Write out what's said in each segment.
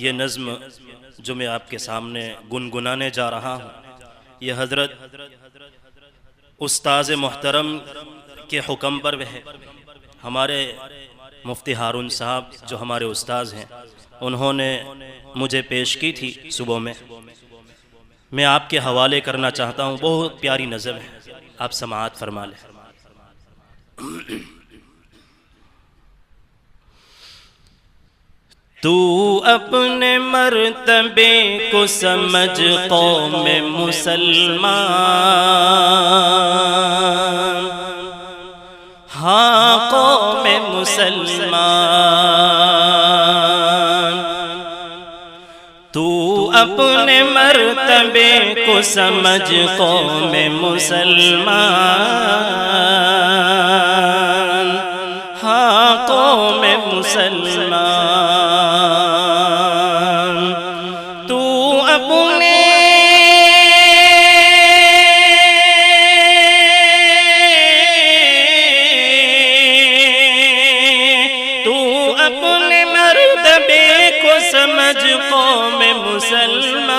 ये नज़्म जो मैं आपके सामने गुनगुनाने जा रहा हूँ, ये हज़रत उस्ताज़ मोहतरम के हुक्म पर है। हमारे मुफ्ती हारून साहब जो हमारे उस्ताज़ हैं, उन्होंने मुझे पेश की थी सुबह में। मैं आपके हवाले करना चाहता हूँ। बहुत प्यारी नज़्म है, आप समाअत फरमा लें। तू अपने मर्तबे को समझ कौम मुसलमान, हाँ कौम मुसलमान। तू अपने मर्तबे को समझ कौम मुसलमान, हाँ कौम मुसलमान। तू अपने मर्तबे को समझ कौम मुसलमान।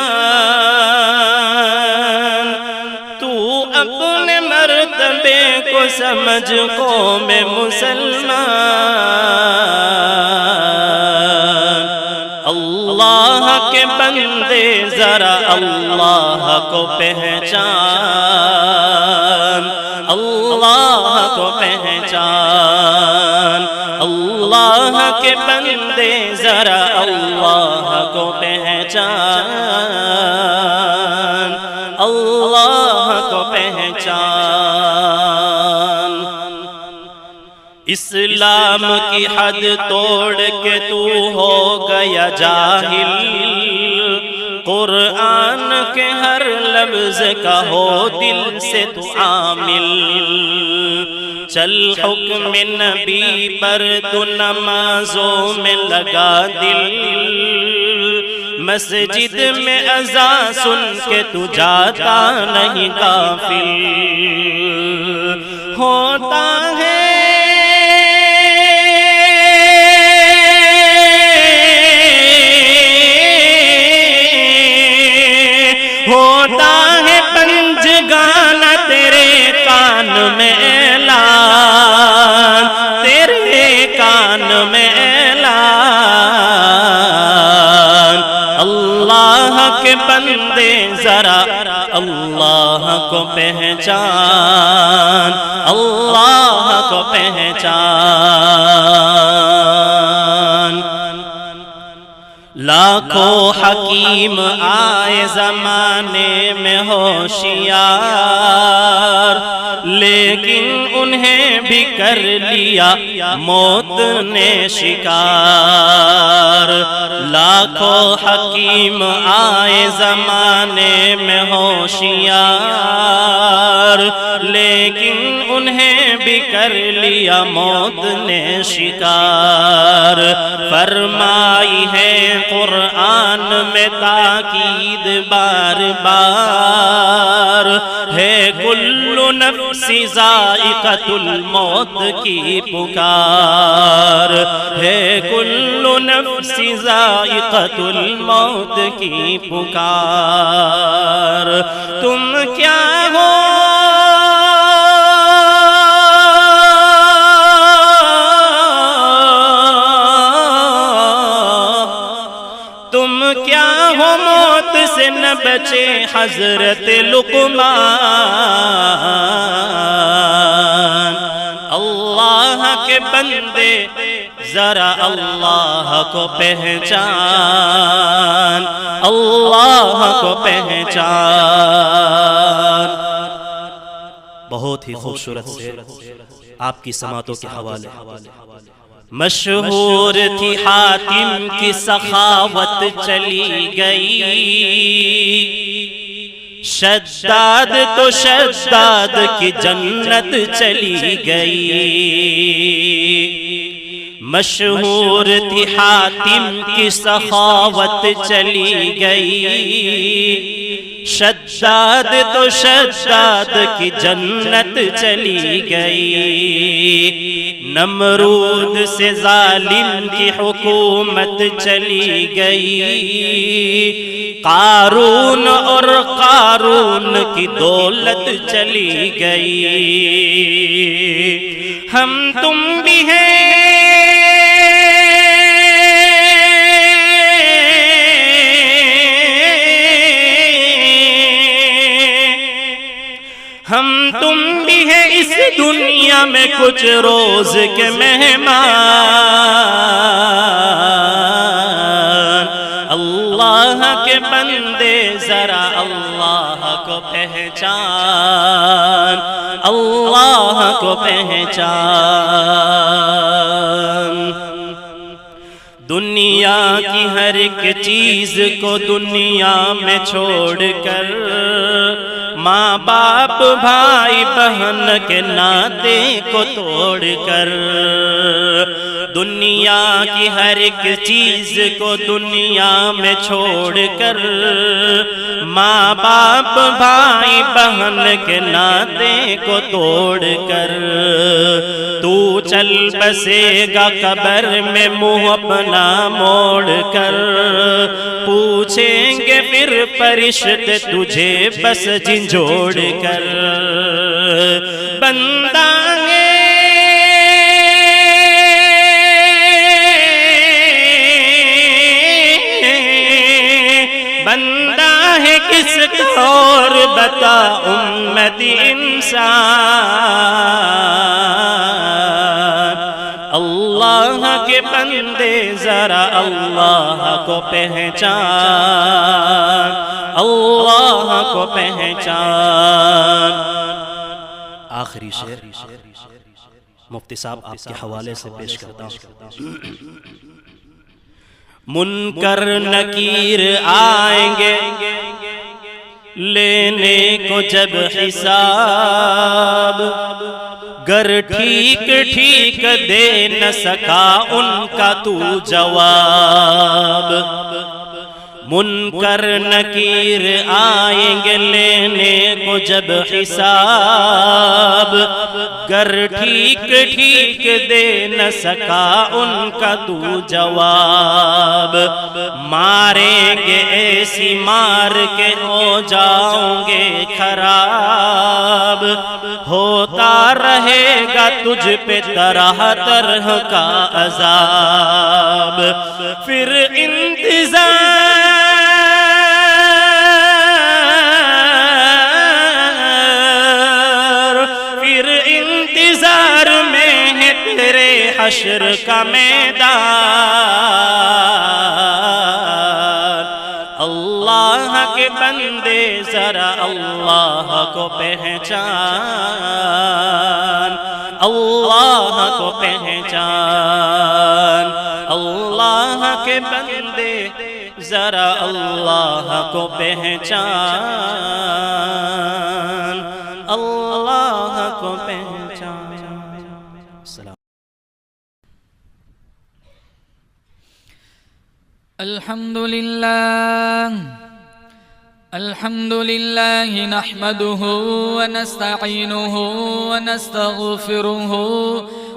तू अपने मर्तबे को समझ कौम मुसलमान, अल्लाह के बंदे जरा अल्लाह को पहचान, अल्लाह को पहचान, अल्लाह के बंदे जरा अल्लाह को पहचान, अल्लाह को पहचान। इस्लाम की हद तोड़ के तू हो गया जाहिल, कुरान के हर लफ्ज का हो दिल से तू आमिल। चल हुक्म नबी पर तू नमाजों में लगा दिल, मस्जिद में अज़ा सुन के तू जाता नहीं गाफिल। होता है पंजगाना तेरे कान में ऐलान, तेरे कान में ऐलान। अल्लाह के बंदे जरा अल्लाह को पहचान, अल्लाह को पहचान। लाखों हकीम आए जमाने में होशियार, लेकिन उन्हें भी कर लिया मौत ने शिकार। लाखों हकीम आए जमाने में होशियार, लेकिन उन्हें भी कर लिया मौत ने शिकार। फरमाई है कुरान में ताकीद बार बार, है कुल्लु नफ्सी ज़ाइक़तुल मौत की पुकार, है कुल्लु नफ्सी ज़ाइक़तुल मौत की पुकार। तुम क्या हो न बचे हजरत लुक़मान। अल्लाह के बंदे जरा अल्लाह को पहचान, अल्लाह को पहचान। बहुत ही खूबसूरत से आपकी समातों के हवाले। मशहूर थी हातिम की सखावत चली गई, शद्दाद तो शद्दाद की जन्नत चली गई। मशहूर थी हातिम की सखावत चली गई, शद्दाद तो शद्दाद की जन्नत चली गई। नमरूद से जालिम की हुकूमत चली गई, कारून और कारून की दौलत चली गई। हम तुम भी हैं हम तुम भी है इस दुनिया में कुछ रोज के मेहमान। अल्लाह के बंदे जरा अल्लाह को पहचान, अल्लाह को पहचान। दुनिया की हर एक चीज को दुनिया में छोड़कर, माँ बाप भाई बहन के नाते को तोड़कर, दुनिया की हर एक चीज को दुनिया में छोड़कर, माँ बाप भाई बहन के नाते को तोड़कर, तू चल बसेगा कब्र में मुँह अपना मोड़कर। पूछेंगे फिर फरिश्ते तुझे बस झिंझोड़ कर। बंदा है बंदा है किसका और बता उम्मती इंसान। अल्लाह के बंदे जरा अल्लाह को पहचान, अल्लाह को पहचान। आखिरी शेर मुफ्ती साहब आपके हवाले से पेश करता हूँ। मुनकर नकीर आएंगे लेने को जब हिसाब, गर ठीक ठीक दे न सका उनका तू जवाब। मुनकर नकीर आएंगे लेने को जब हिसाब, गर ठीक ठीक दे न सका उनका तू जवाब। मारेंगे ऐसी मार के हो जाओगे खराब, होता रहेगा तुझ पे तरह तरह का अजाब। फिर इंतजार में है तेरे हश्र का मैदान। अल्लाह के बंदे जरा अल्लाह को पहचान, अल्लाह को पहचान। अल्लाह के बंदे जरा अल्लाह को पहचान, अल्लाह को पहचान। अल्हम्दुलिल्लाह अल्हम्दुलिल्लाह नहमदुहु व नस्तईनुहु व नस्तगफिरुहु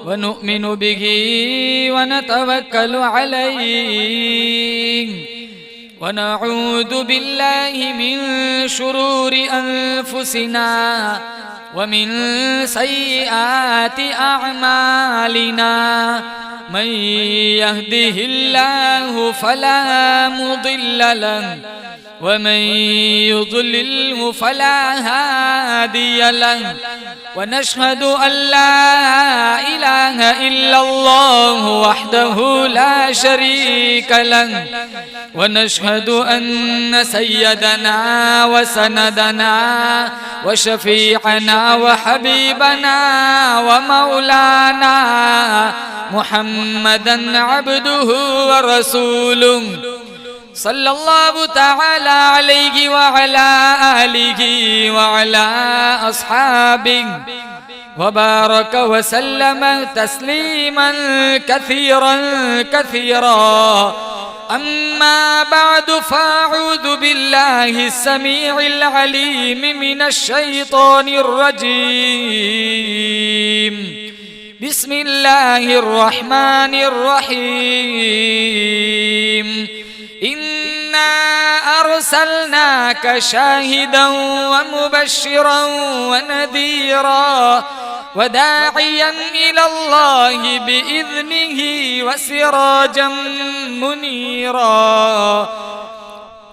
व नु'मिनु बिही व नतवक्कलु अलैहि व नऊज़ु बिल्लाहि मिन शुरूरि अनफुसिना व मिन सय्यिआति अअमालिना। मन यहदिहिल्लाहु फला मुदिल्ल लहु व मन युद्लिल्हु फला हादिय लहु। व नशहदु अल्ला इलाहा इल्लल्लाहु वहदहु ला शरीका लहु व नशहदु अन्न सय्यदना व सनदना व शफीअना व हबीबना व मौलाना मुहम्मदन अब्दुहु व रसूलुहु सल्लल्लाहु तआला अलैहि व अला आलिहि व अला अस्हाबिहि व बारक व सल्लम तस्लीमन कसीरन कसीरा। अम्मा बाद फ़अऊज़ु बिल्लाहि समीइल अलीम मिनश शैतानिर रजीम। बिस्मिल्लाहिर रहमानिर रहीम। इन्ना अर्सलनाका शाहिदन व मुबश्शिरन व नज़ीरा व दाइयन इलल्लाहि बिइज़निहि व सिराजन मुनीरा।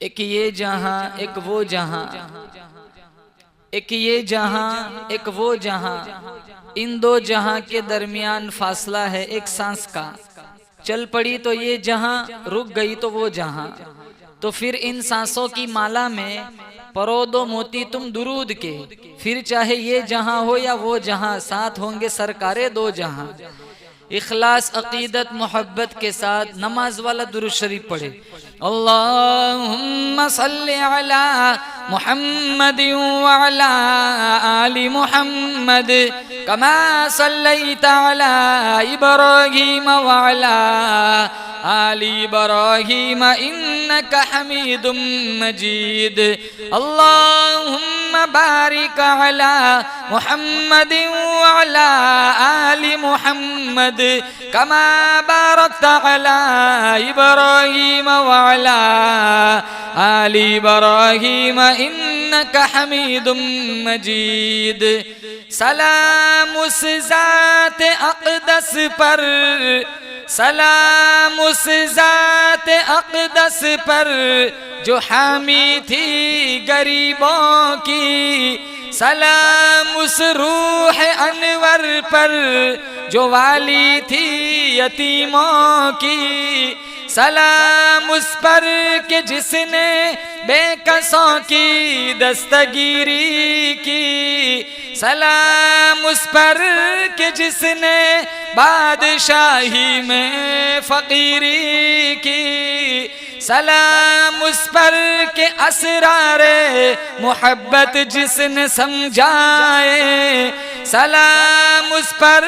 एक ये जहां एक वो जहां, एक ये जहां एक वो जहां, इन दो जहां के दरमियान फासला है एक सांस का। चल पड़ी तो ये जहां, रुक गई तो वो जहां। तो फिर इन सांसों की माला में परो दो मोती तुम दुरूद के, फिर चाहे ये जहां हो या वो जहां, साथ होंगे सरकारे दो जहां। इखलास अकीदत मोहब्बत के साथ नमाज वाला दुरूद शरीफ पढ़े। अल्लाहुम्मा सल्ली अला मुहम्मद व अला आलि मुहम्मद कमा सल्लैता अला इब्राहीम व अला आलि इब्राहीम इन्नका हमीदुम मजीद। अल्लाहुम्मा बारिक अला मुहम्मद व अला आलि मुहम्मद कमा बारकता अला इब्राहीम व अला आलि इब्राहीम इन्नका हमीदुम मजीद। सलाम उस ज़ात अक़दस पर, सलाम उस ज़ात अक़दस पर जो हामी थी गरीबों की, सलाम उस रूह अनवर पर जो वाली थी यतीमों की, सलाम उस पर के जिसने बेकसों की दस्तगीरी की, सलाम उस पर के जिसने बादशाही में फकीरी की, सलाम उस पर के असरारे मोहब्बत जिसने समझाए, सलाम उस पर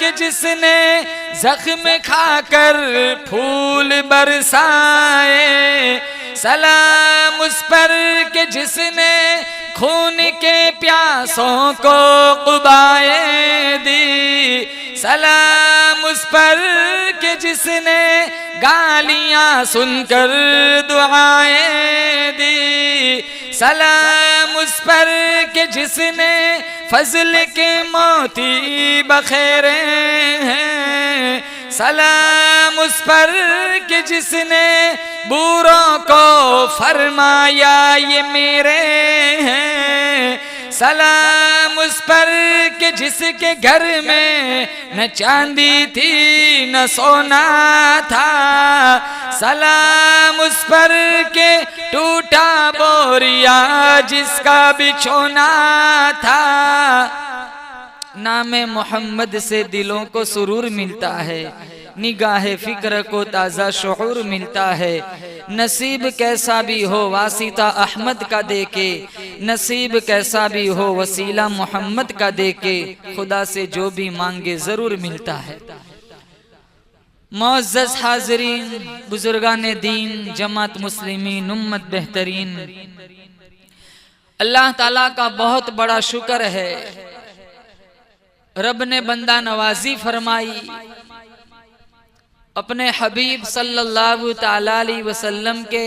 के जिसने जख्म खाकर फूल बरसाए, सलाम उस पर के जिसने खून के प्यासों को कुबाए दी, सलाम उस पर के जिसने गालियां सुनकर दुआएं दी, सलाम उस पर के जिसने फजल के मोती बखेरे हैं, सलाम उस पर के जिसने बूरों को फरमाया ये मेरे हैं, सलाम उस पर के जिसके घर में न चांदी थी न सोना था, सलाम उस पर के टूटा बोरिया जिसका बिछोना था। नाम मोहम्मद से दिलों को सुरूर मिलता है, निगाहे फिक्र को ताज़ा शऊर मिलता है। नसीब कैसा भी हो वासिता अहमद का देके, नसीब कैसा भी हो वसीला मोहम्मद का देके, खुदा से जो भी मांगे जरूर मिलता है। मुअज़्ज़ज़ हाज़रीन, बुजुर्गान दीन, जमात मुस्लिमीन, उम्मत बेहतरीन, अल्लाह ताला का बहुत बड़ा शुक्र है, रब ने बंदा नवाजी फरमाई, अपने हबीब सल्लल्लाहु ताला अलैहि वसल्लम के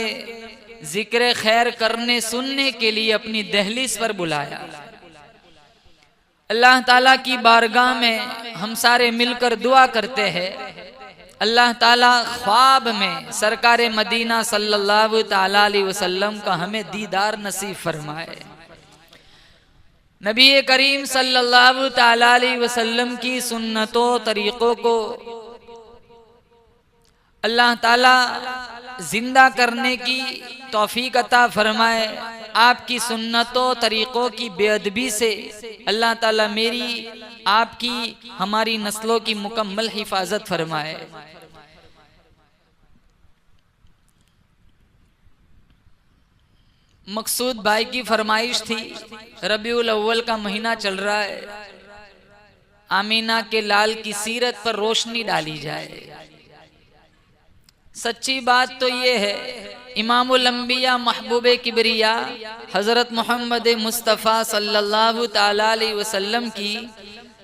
जिक्र खैर करने सुनने के लिए अपनी दहलीज पर बुलाया। अल्लाह ताला की बारगाह में हम सारे मिलकर दुआ करते हैं, अल्लाह ताला ख्वाब में सरकार मदीना सल्लल्लाहु ताला अलैहि वसल्लम का हमें दीदार नसीब फरमाए। नबी करीम सल्लल्लाहु ताला अलैहि वसल्लम की सुन्नतों तरीक़ों को अल्लाह ताला जिंदा करने की तौफीक अता फरमाए। आपकी सुन्नतों तरीक़ों की बेअदबी से अल्लाह ताला मेरी, आपकी, हमारी नस्लों की मुकम्मल हिफाजत फरमाए। मकसूद भाई की फरमाइश थी, रबीउल अव्वल का महीना चल रहा है, आमीना के लाल की सीरत पर रोशनी डाली जाए। सच्ची बात तो ये है, इमामुल अंबिया महबूबे किबरिया हजरत मोहम्मद मुस्तफ़ा सल्लल्लाहु ताला अलैहि वसल्लम की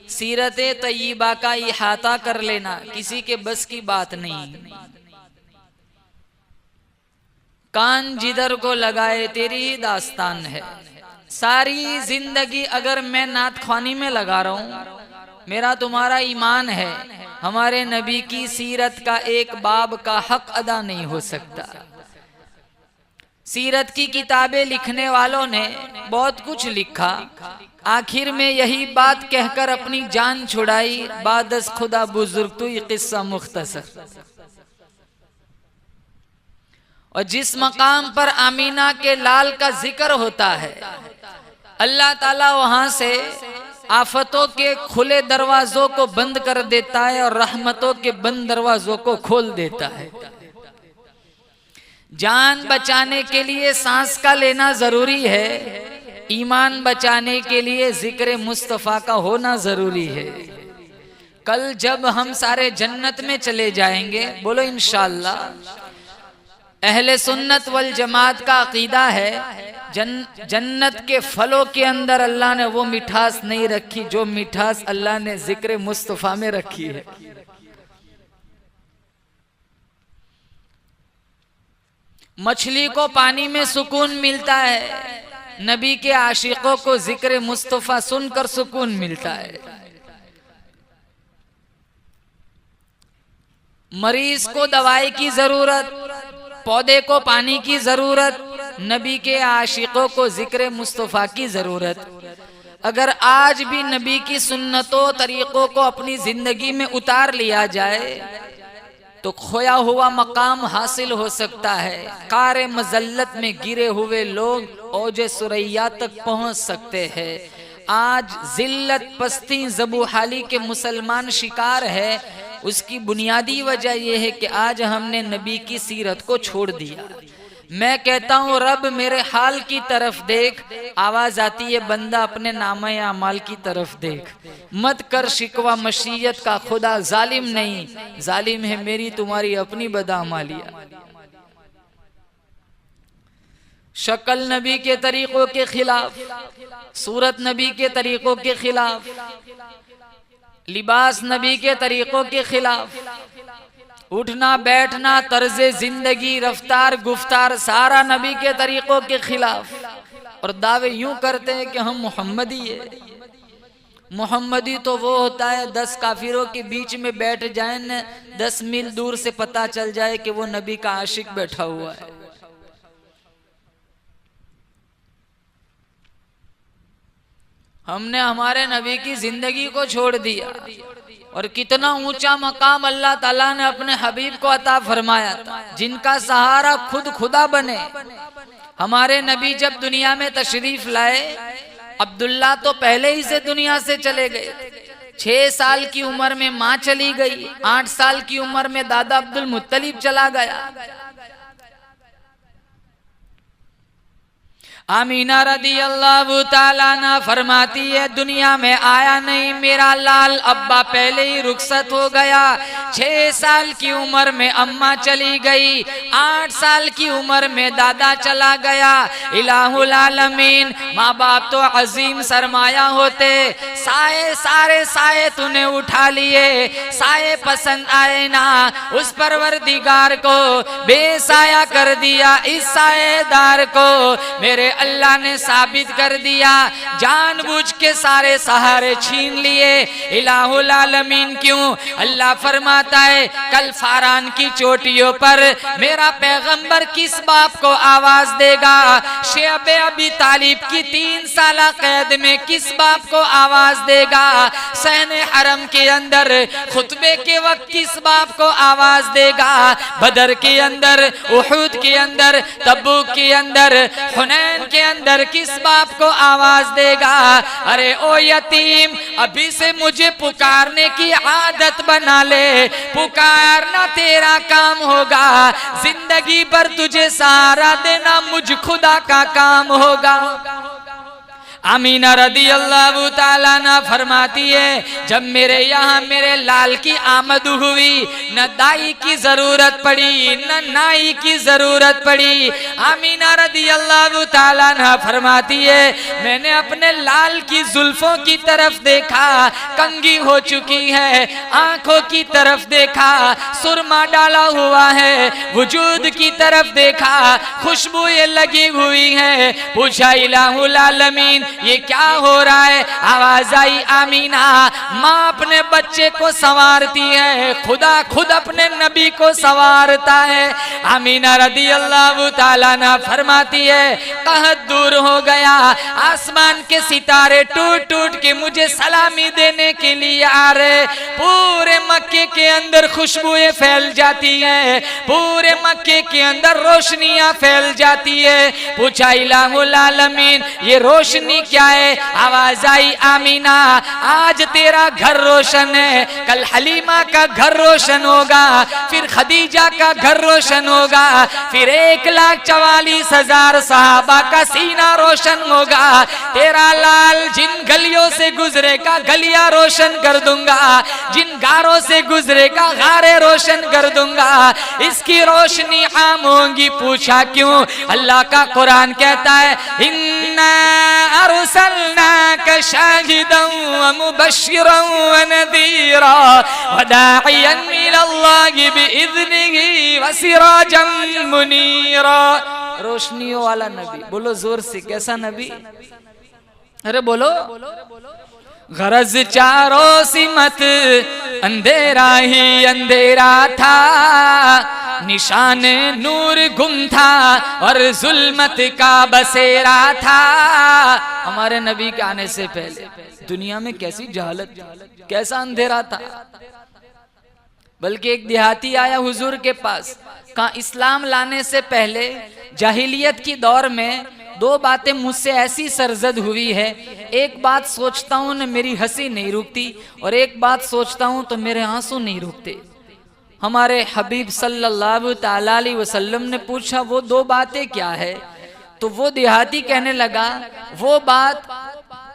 सीरत तय्यबा का इहाता कर लेना किसी के बस की बात नहीं। कान जिधर को लगाए तेरी ही दास्तान है। सारी जिंदगी अगर मैं नात ख्वानी में लगा रहा हूँ, मेरा तुम्हारा ईमान है, हमारे नबी की सीरत का एक बाब का हक अदा नहीं हो सकता। सीरत की किताबें लिखने वालों ने बहुत कुछ लिखा, आखिर में यही बात कहकर अपनी जान छुड़ाई, बादस खुदा बुजुर्ग तू ये किस्सा मुख्तसर। और जिस मकाम पर आमीना के लाल का जिक्र होता है, अल्लाह ताला वहां से आफतों के खुले दरवाजों को बंद कर देता है और रहमतों के बंद दरवाजों को खोल देता है। जान बचाने के लिए सांस का लेना जरूरी है, ईमान बचाने के लिए जिक्र मुस्तफा का होना जरूरी है। कल जब हम सारे जन्नत में चले जाएंगे, बोलो इंशाअल्लाह, अहले सुन्नत वल जमात का अकीदा है जन्नत के फलों के अंदर अल्लाह ने वो मिठास नहीं रखी जो मिठास अल्लाह ने जिक्र मुस्तफा में रखी है। मछली को पानी में सुकून मिलता है, नबी के आशिकों को जिक्र मुस्तफा सुनकर सुकून मिलता है। मरीज को दवाई की जरूरत, पौधे को पानी की जरूरत, नबी के आशिकों को जिक्र मुस्तफा की जरूरत। अगर आज भी नबी की सुन्नतों तरीकों को अपनी जिंदगी में उतार लिया जाए तो खोया हुआ मकाम हासिल हो सकता है। कारे मजल्लत में गिरे हुए लोग औजे सुरैया तक पहुंच सकते हैं। आज जिल्लत, पस्ती, ज़बूहाली के मुसलमान शिकार है, उसकी बुनियादी वजह यह है कि आज हमने नबी की सीरत को छोड़ दिया। मैं कहता हूँ रब मेरे हाल की तरफ देख, आवाज आती है बंदा अपने नामे अमाल की तरफ देख। मत कर शिकवा मशीयत का, खुदा जालिम नहीं, जालिम है मेरी तुम्हारी अपनी बदअमालियाँ। शक्ल नबी के तरीकों के खिलाफ, सूरत नबी के तरीकों के खिलाफ, लिबास नबी के तरीकों के खिलाफ, उठना बैठना, तर्जे जिंदगी, रफ्तार गुफ्तार सारा नबी के तरीकों के खिलाफ। और दावे यूं करते हैं कि हम मोहम्मदी है। मोहम्मदी तो वो होता है 10 काफिरों के बीच में बैठ जाए न, 10 मील दूर से पता चल जाए कि वो नबी का आशिक बैठा हुआ है। हमने हमारे नबी की जिंदगी को छोड़ दिया और कितना ऊंचा मकाम अल्लाह ताला ने अपने हबीब को अता फरमाया था, जिनका सहारा खुद खुदा बने। हमारे नबी जब दुनिया में तशरीफ लाए, अब्दुल्ला तो पहले ही से दुनिया से चले गए। 6 साल की उम्र में माँ चली गई, 8 साल की उम्र में दादा अब्दुल मुत्तलिब चला गया। आमीना रदी अल्लाह ताला अन्हा फरमाती है, दुनिया में आया नहीं मेरा लाल, अब्बा पहले ही रुखसत हो गया। 6 साल की उम्र में अम्मा चली गई, 8 साल की उम्र में दादा चला गया। इलाहुल आलमीन, माँ बाप तो अजीम सरमाया होते, साए सारे साए तूने उठा लिए, साए पसंद आए ना, उस परवरदिगार को बेसाया कर दिया। इस साएदार को मेरे अल्लाह ने साबित कर दिया, जानबूझ के सारे सहारे छीन लिए। इलाहुल आलमीन क्यों? अल्लाह फरमाता है कल फारान की चोटियों पर मेरा पैगंबर किस बाप को आवाज देगा? शेब अबी तालिब की 3 साल कैद में किस बाप को आवाज देगा? सहने हरम के अंदर खुतबे के वक्त किस बाप को आवाज देगा? बदर के अंदर, उहुद के अंदर, तबूक के अंदर, हुनैन के अंदर किस बाप को आवाज देगा? अरे ओ यतीम, अभी से मुझे पुकारने की आदत बना ले, पुकारना तेरा काम होगा, जिंदगी भर तुझे सहारा देना मुझ खुदा का काम होगा। आमीना रदी अल्लाह ताला अन्हा फरमाती है, जब मेरे यहाँ मेरे लाल की आमद हुई, न दाई की जरूरत पड़ी न नाई की जरूरत पड़ी। आमीना रदी अल्लाह ताला अन्हा फरमाती है, मैंने अपने लाल की जुल्फों की तरफ देखा, कंगी हो चुकी है, आंखों की तरफ देखा, सुरमा डाला हुआ है, वजूद की तरफ देखा, खुशबुएं लगी हुई है। पूछा इलाहुल आलमीन ये क्या हो रहा है? आवाज आई आमीना, माँ अपने बच्चे को संवारती है, खुदा खुद अपने नबी को संवारता है। आमीना रदी अल्लाह ताला ना फरमाती है कहत दूर हो गया, आसमान के सितारे टूट टूट के मुझे सलामी देने के लिए आ रहे। पूरे मक्के के अंदर खुशबुएं फैल जाती है, पूरे मक्के के अंदर रोशनियां फैल जाती है। पूछा इलाहुल आलमीन ये रोशनी क्या है? आवाज आई आमीना आज तेरा घर रोशन है, कल हलीमा का घर रोशन होगा, फिर खदीजा का घर रोशन होगा, फिर 1,44,000 सहाबा का सीना रोशन होगा। तेरा लाल जिन गलियों से गुजरेगा गलियां रोशन कर दूंगा, जिन गारों से गुजरेगा गारे रोशन कर दूंगा, इसकी रोशनी आम होगी। पूछा क्यों? अल्लाह का कुरान कहता है इन्ना अरसलनाका शाहिदन व मुबश्शिरन व नदीरा व दाइयन इलल्लाहि बिइज़निही व सिराजन मुनीरा। रोशनियों वाला नबी। बोलो जोर से, कैसा नबी? अरे बोलो। गरज चारों सिमत अंधेरा ही अंधेरा था, निशान नूर गुम था और जुल्मत का बसेरा था। हमारे नबी के आने से पहले दुनिया में कैसी जहालत, कैसा अंधेरा था। बल्कि एक देहाती आया हुजूर के पास, कहा इस्लाम लाने से पहले जाहिलियत की दौर में दो बातें मुझसे ऐसी सरजद हुई है, एक बात सोचता हूं न मेरी हंसी नहीं रुकती और एक बात सोचता हूं तो मेरे आंसू नहीं रुकते। हमारे हबीब सल्लल्लाहु ताला अलैहि वसल्लम ने पूछा वो दो बातें क्या है? तो वो देहाती कहने लगा वो बात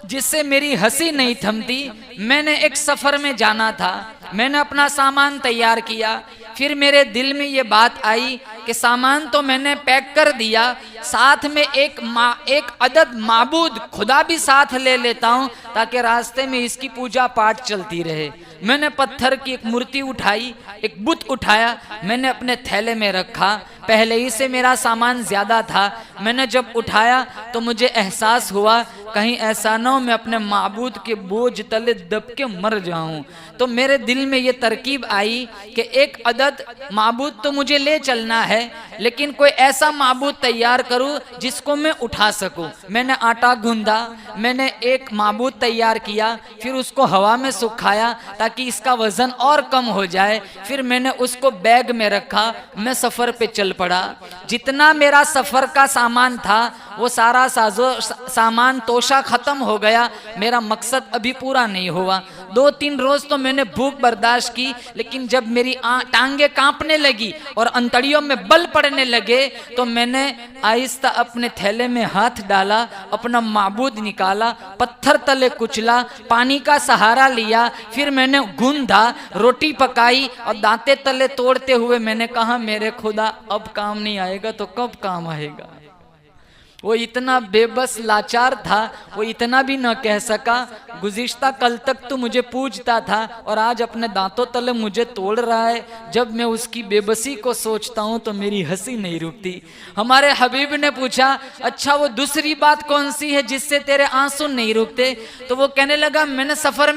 जिससे मेरी हंसी नहीं थमती। मैंने एक सफर में जाना था, मैंने अपना सामान तैयार किया, फिर मेरे दिल में ये बात आई कि सामान तो मैंने पैक कर दिया, साथ में एक अदद माबूद खुदा भी साथ ले लेता हूँ ताकि रास्ते में इसकी पूजा पाठ चलती रहे। मैंने पत्थर की एक मूर्ति उठाई, एक बुत उठाया, मैंने अपने थैले में रखा। पहले ही से मेरा सामान ज्यादा था, मैंने जब उठाया तो मुझे एहसास हुआ कहीं ऐसा ना हो मैं अपने माबूद के बोझ तले दब के मर जाऊं। तो मेरे दिल में ये तरकीब आई कि एक अदद माबूद तो मुझे ले चलना है, लेकिन कोई ऐसा माबूद तैयार करूं जिसको मैं उठा सकूं। मैंने आटा गूंदा, मैंने एक माबूद तैयार किया, फिर उसको हवा में सुखाया ताकि इसका वजन और कम हो जाए। फिर मैंने उसको बैग में रखा, मैं सफर पे चल पड़ा। जितना मेरा सफर का सामान था वो सारा सामान तोशा खत्म हो गया। मेरा मकसद अभी पूरा नहीं हुआ। 2-3 रोज तो मैंने भूख बर्दाश्त की, लेकिन जब मेरी टांगे कांपने लगी और अंतड़ियों में बल पड़ने लगे तो मैंने आहिस्ता अपने थैले में हाथ डाला, अपना माबूद निकाला, पत्थर तले कुचला, पानी का सहारा लिया, फिर मैंने गूंदा, रोटी पकाई और दांते तले तोड़ते हुए मैंने कहा मेरे खुदा अब काम नहीं आएगा तो कब काम आएगा। वो इतना बेबस लाचार था, वो इतना भी न कह सका। गुज़िश्ता कल तक तो मुझे पूजता था और आज अपने दांतों तले मुझे तोड़ रहा है। जब मैं उसकी बेबसी को सोचता हूँ तो मेरी हंसी नहीं रुकती। हमारे हबीब ने पूछा अच्छा वो दूसरी बात कौन सी है जिससे तेरे आंसू नहीं रुकते? तो वो कहने लगा मैं सफर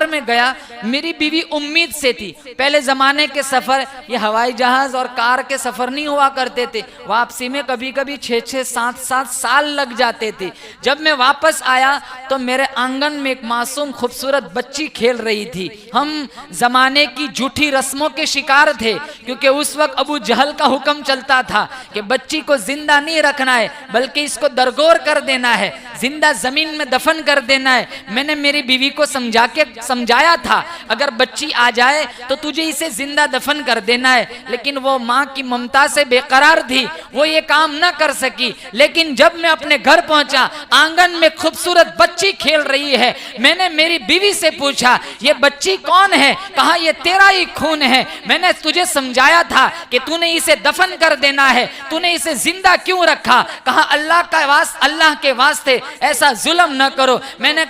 में गया, मेरी बीवी उम्मीद से थी। पहले जमाने के सफर ये हवाई जहाज और कार के सफर नहीं हुआ करते थे, वापसी में कभी कभी 6-6 7-7 साल लग जाते थे। जब मैं वापस आया तो मेरे आंगन में एक मासूम खूबसूरत बच्ची खेल रही थी। हम जमाने की झूठी रस्मों के शिकार थे, क्योंकि उस वक्त अबू जहल का हुक्म चलता था कि बच्ची को जिंदा नहीं रखना है बल्कि इसको दरगोर कर देना है, जिंदा जमीन में दफन कर देना है। मैंने मेरी बीवी को समझाया था अगर बच्ची आ जाए तो तुझे इसे जिंदा दफन कर देना है, लेकिन वो माँ की ममता से बेकरार थी, वो ये काम न कर सकी। लेकिन जब मैं अपने घर पहुंचा, आंगन में खूबसूरत बच्ची खेल रही है। मैंने मेरी बीवी से पूछा ये बच्ची कौन है? कहा ये तेरा ही खून है। मैंने तुझे समझाया था कि तूने इसे दफन कर देना है, तूने इसे जिंदा क्यों रखा? कहा अल्लाह के वास्ते ऐसा जुल्म न करो। मैंने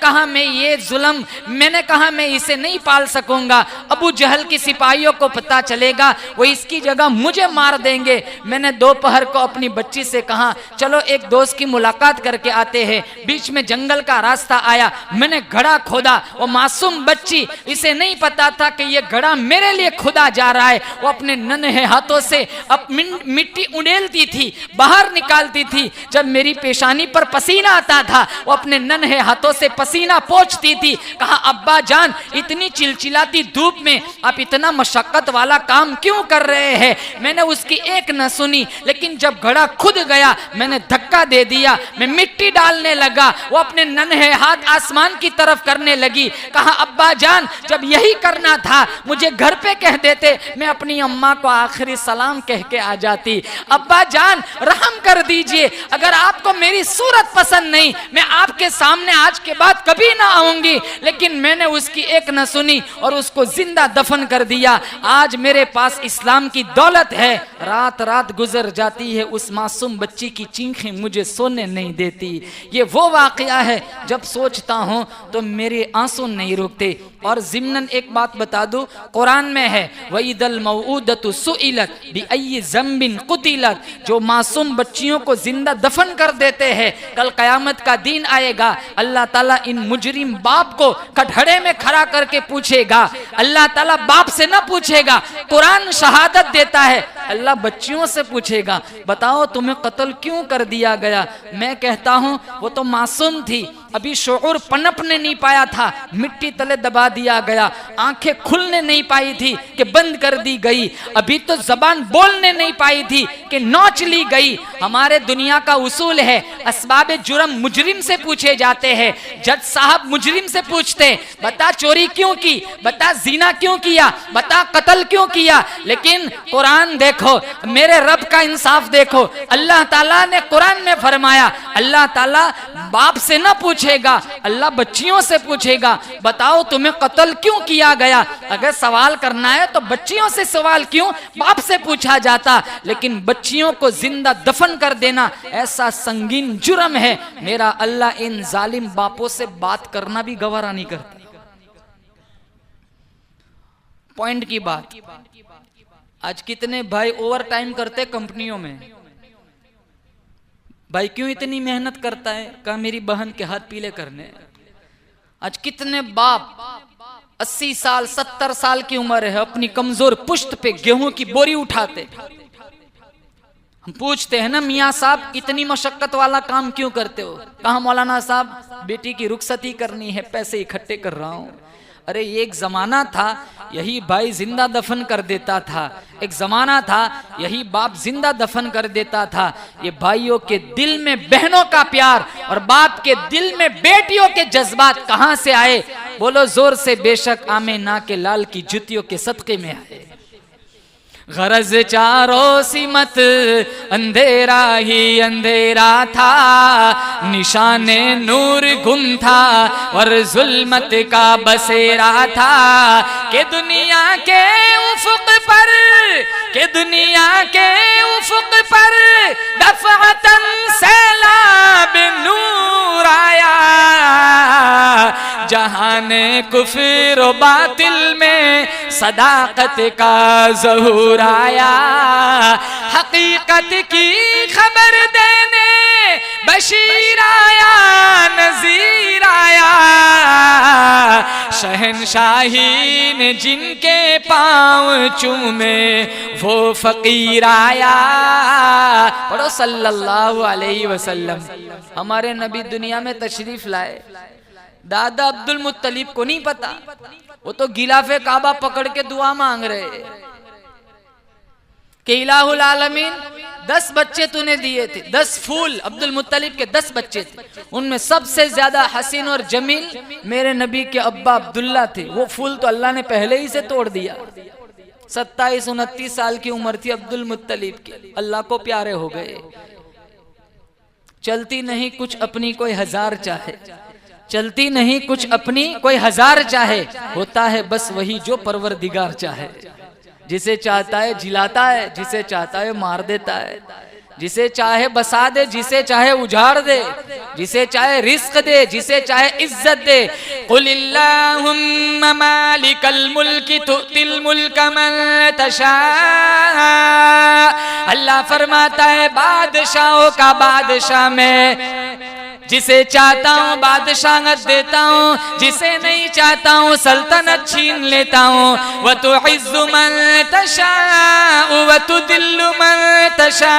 कहा मैं इसे नहीं पाल सकूंगा, अबू जहल की सिपाहियों को पता चलेगा वो इसकी जगह मुझे मार देंगे। मैंने दोपहर को अपनी बच्ची से कहा चलो एक दोस्त की मुलाकात करके आते हैं। बीच में जंगल का रास्ता आया, मैंने घड़ा खोदा। वो मासूम बच्ची, इसे नहीं पता था कि ये घड़ा मेरे लिए खुदा जा रहा है। वो अपने नन्हे हाथों से मिट्टी उड़ेलती थी, बाहर निकालती थी। जब मेरी पेशानी पर पसीना आता था, वो अपने नन्हे हाथों से पसीना पोंछती थी। कहा, अब्बा जान, इतनी चिलचिलाती धूप में आप इतना मशक्कत वाला काम क्यों कर रहे हैं? मैंने उसकी एक न सुनी, लेकिन जब घड़ा खुद गया, मैंने धक्का दे दिया, मैं मिट्टी डालने लगा। वो अपने नन्हे हाथ आसमान की तरफ करने लगी। कहा, अब्बा जान, जब यही करना था मुझे घर पे कह देते, मैं अपनी अम्मा को आखिरी सलाम कह के आ जाती। अब्बा जान, रहम कर दीजिए, अगर आपको मेरी सूरत पसंद नहीं, मैं आपके सामने आज के बाद कभी ना आऊंगी। लेकिन मैंने उसकी एक न सुनी और उसको जिंदा दफन कर दिया। आज मेरे पास इस्लाम की दौलत है। रात रात गुजर जाती है, उस मासूम बच्ची की चीखें मुझे सोने नहीं देती। ये वो वाकया है, जब सोचता हूँ तो मेरे आंसू नहीं रुकते। और ज़िम्नन एक बात बता दूं, कुरान में है, वइदल मऊदतु सुइलत बिअय्यि ज़म्बिन कुतिलत। जो मासूम बच्चियों को जिंदा दफन कर देते हैं, कल कयामत का दिन आएगा, अल्लाह ताला इन मुजरिम बाप को कटहरे में खड़ा करके पूछेगा। अल्लाह ताला बाप से ना पूछेगा, कुरान शहादत देता है, अल्लाह बच्चियों से पूछेगा, बताओ तुम्हें कत्ल क्यों कर दिया गया? मैं कहता हूँ वो तो मासूम थी, अभी शऊर पनपने नहीं पाया था, मिट्टी तले दबा दिया गया। आंखें खुलने नहीं पाई थी कि बंद कर दी गई। अभी तो जबान बोलने नहीं पाई थी कि नोच ली गई। हमारे दुनिया का उसूल है, असबाब जुर्म मुजरिम से पूछे जाते हैं। जज साहब मुजरिम से पूछते, बता चोरी क्यों की, बता जिना क्यों किया, बता कत्ल क्यों किया। लेकिन कुरान देखो, मेरे रब का इंसाफ देखो। अल्लाह ताला ने कुरान में फरमाया, अल्लाह ताला बाप से ना पूछेगा, अल्लाह बच्चियों से पूछेगा, बताओ तुम्हें कत्ल क्यों किया गया। अगर सवाल करना है तो बच्चियों से सवाल क्यों बाप से पूछा जाता। लेकिन बच्चियों को जिंदा दफन कर देना ऐसा संगीन जुर्म है, मेरा अल्लाह इन जालिम बापों से बात करना भी गवारा नहीं करता। पॉइंट की बात, आज कितने भाई ओवर टाइम करते कंपनियों में। भाई क्यों इतनी मेहनत करता है? कहा मेरी बहन के हाथ पीले करने। आज कितने बाप 80 साल 70 साल की उम्र है, अपनी कमजोर पुश्त पे गेहूं की बोरी उठाते। हम पूछते हैं ना, मियाँ साहब इतनी मशक्कत वाला काम क्यों करते हो? कहा मौलाना साहब बेटी की रुखसती करनी है, पैसे इकट्ठे कर रहा हूं। अरे ये एक जमाना था यही भाई जिंदा दफन कर देता था, एक जमाना था यही बाप जिंदा दफन कर देता था। ये भाइयों के दिल में बहनों का प्यार और बाप के दिल में बेटियों के जज्बात कहां से आए? बोलो जोर से, बेशक आमेना के लाल की जुतियों के सदके में आए। गरज चारों सिमत अंधेरा ही अंधेरा था, निशाने नूर गुम था और जुल्मत का बसेरा था। के दुनिया के उफुक पर, के दुनिया के उफुक पर दफअतन सैलाब नूर आया। जहाने कुफ्र व बातिल में सदाकत का ज़हूर आया। हकीकत की खबर देने बशीर आया, नज़ीर आया। शहनशाही ने जिनके पाँव चूमे वो फकीर आया। पढ़ो सल्लल्लाहु अलैहि वसल्लम। हमारे नबी दुनिया में तशरीफ लाए, दादा अब्दुल मुत्तलिब को नहीं पता, वो तो गिलाफे काबा पकड़ के दुआ मांग रहे कि इलाहुल आलमीन 10 बच्चे तूने दिए थे, 10 फूल। अब्दुल मुत्तलिब के 10 बच्चे थे, उनमें सबसे ज्यादा हसीन और जमील मेरे नबी के अब्बा अब्दुल्ला थे। वो फूल तो अल्लाह ने पहले ही से तोड़ दिया। 27-29 साल की उम्र थी अब्दुल मुत्तलिब की, अल्लाह को प्यारे हो गए। चलती नहीं कुछ अपनी कोई हजार चाहे, चलती नहीं कुछ अपनी कोई हजार चाहे, होता है बस वही जो परवरदिगार चाहे। जिसे चाहता है जिलाता है, जिसे चाहता है मार देता है, जिसे चाहे बसा दे, जिसे चाहे उजाड़ दे, जिसे चाहे रिस्क दे, जिसे चाहे इज्जत दे। कुलिल्लाहुम्मा मालिकल मुल्की तुतिल मुल्क मन तशा अल्लाह फरमाता है बादशाहों का बादशाह में, जिसे चाहता हूँ बादशाहत देता हूँ, जिसे नहीं चाहता हूँ सल्तनत छीन लेता हूँ। व तो इज़्ज़ु मन तशा व तुदिल्लु मन तशा।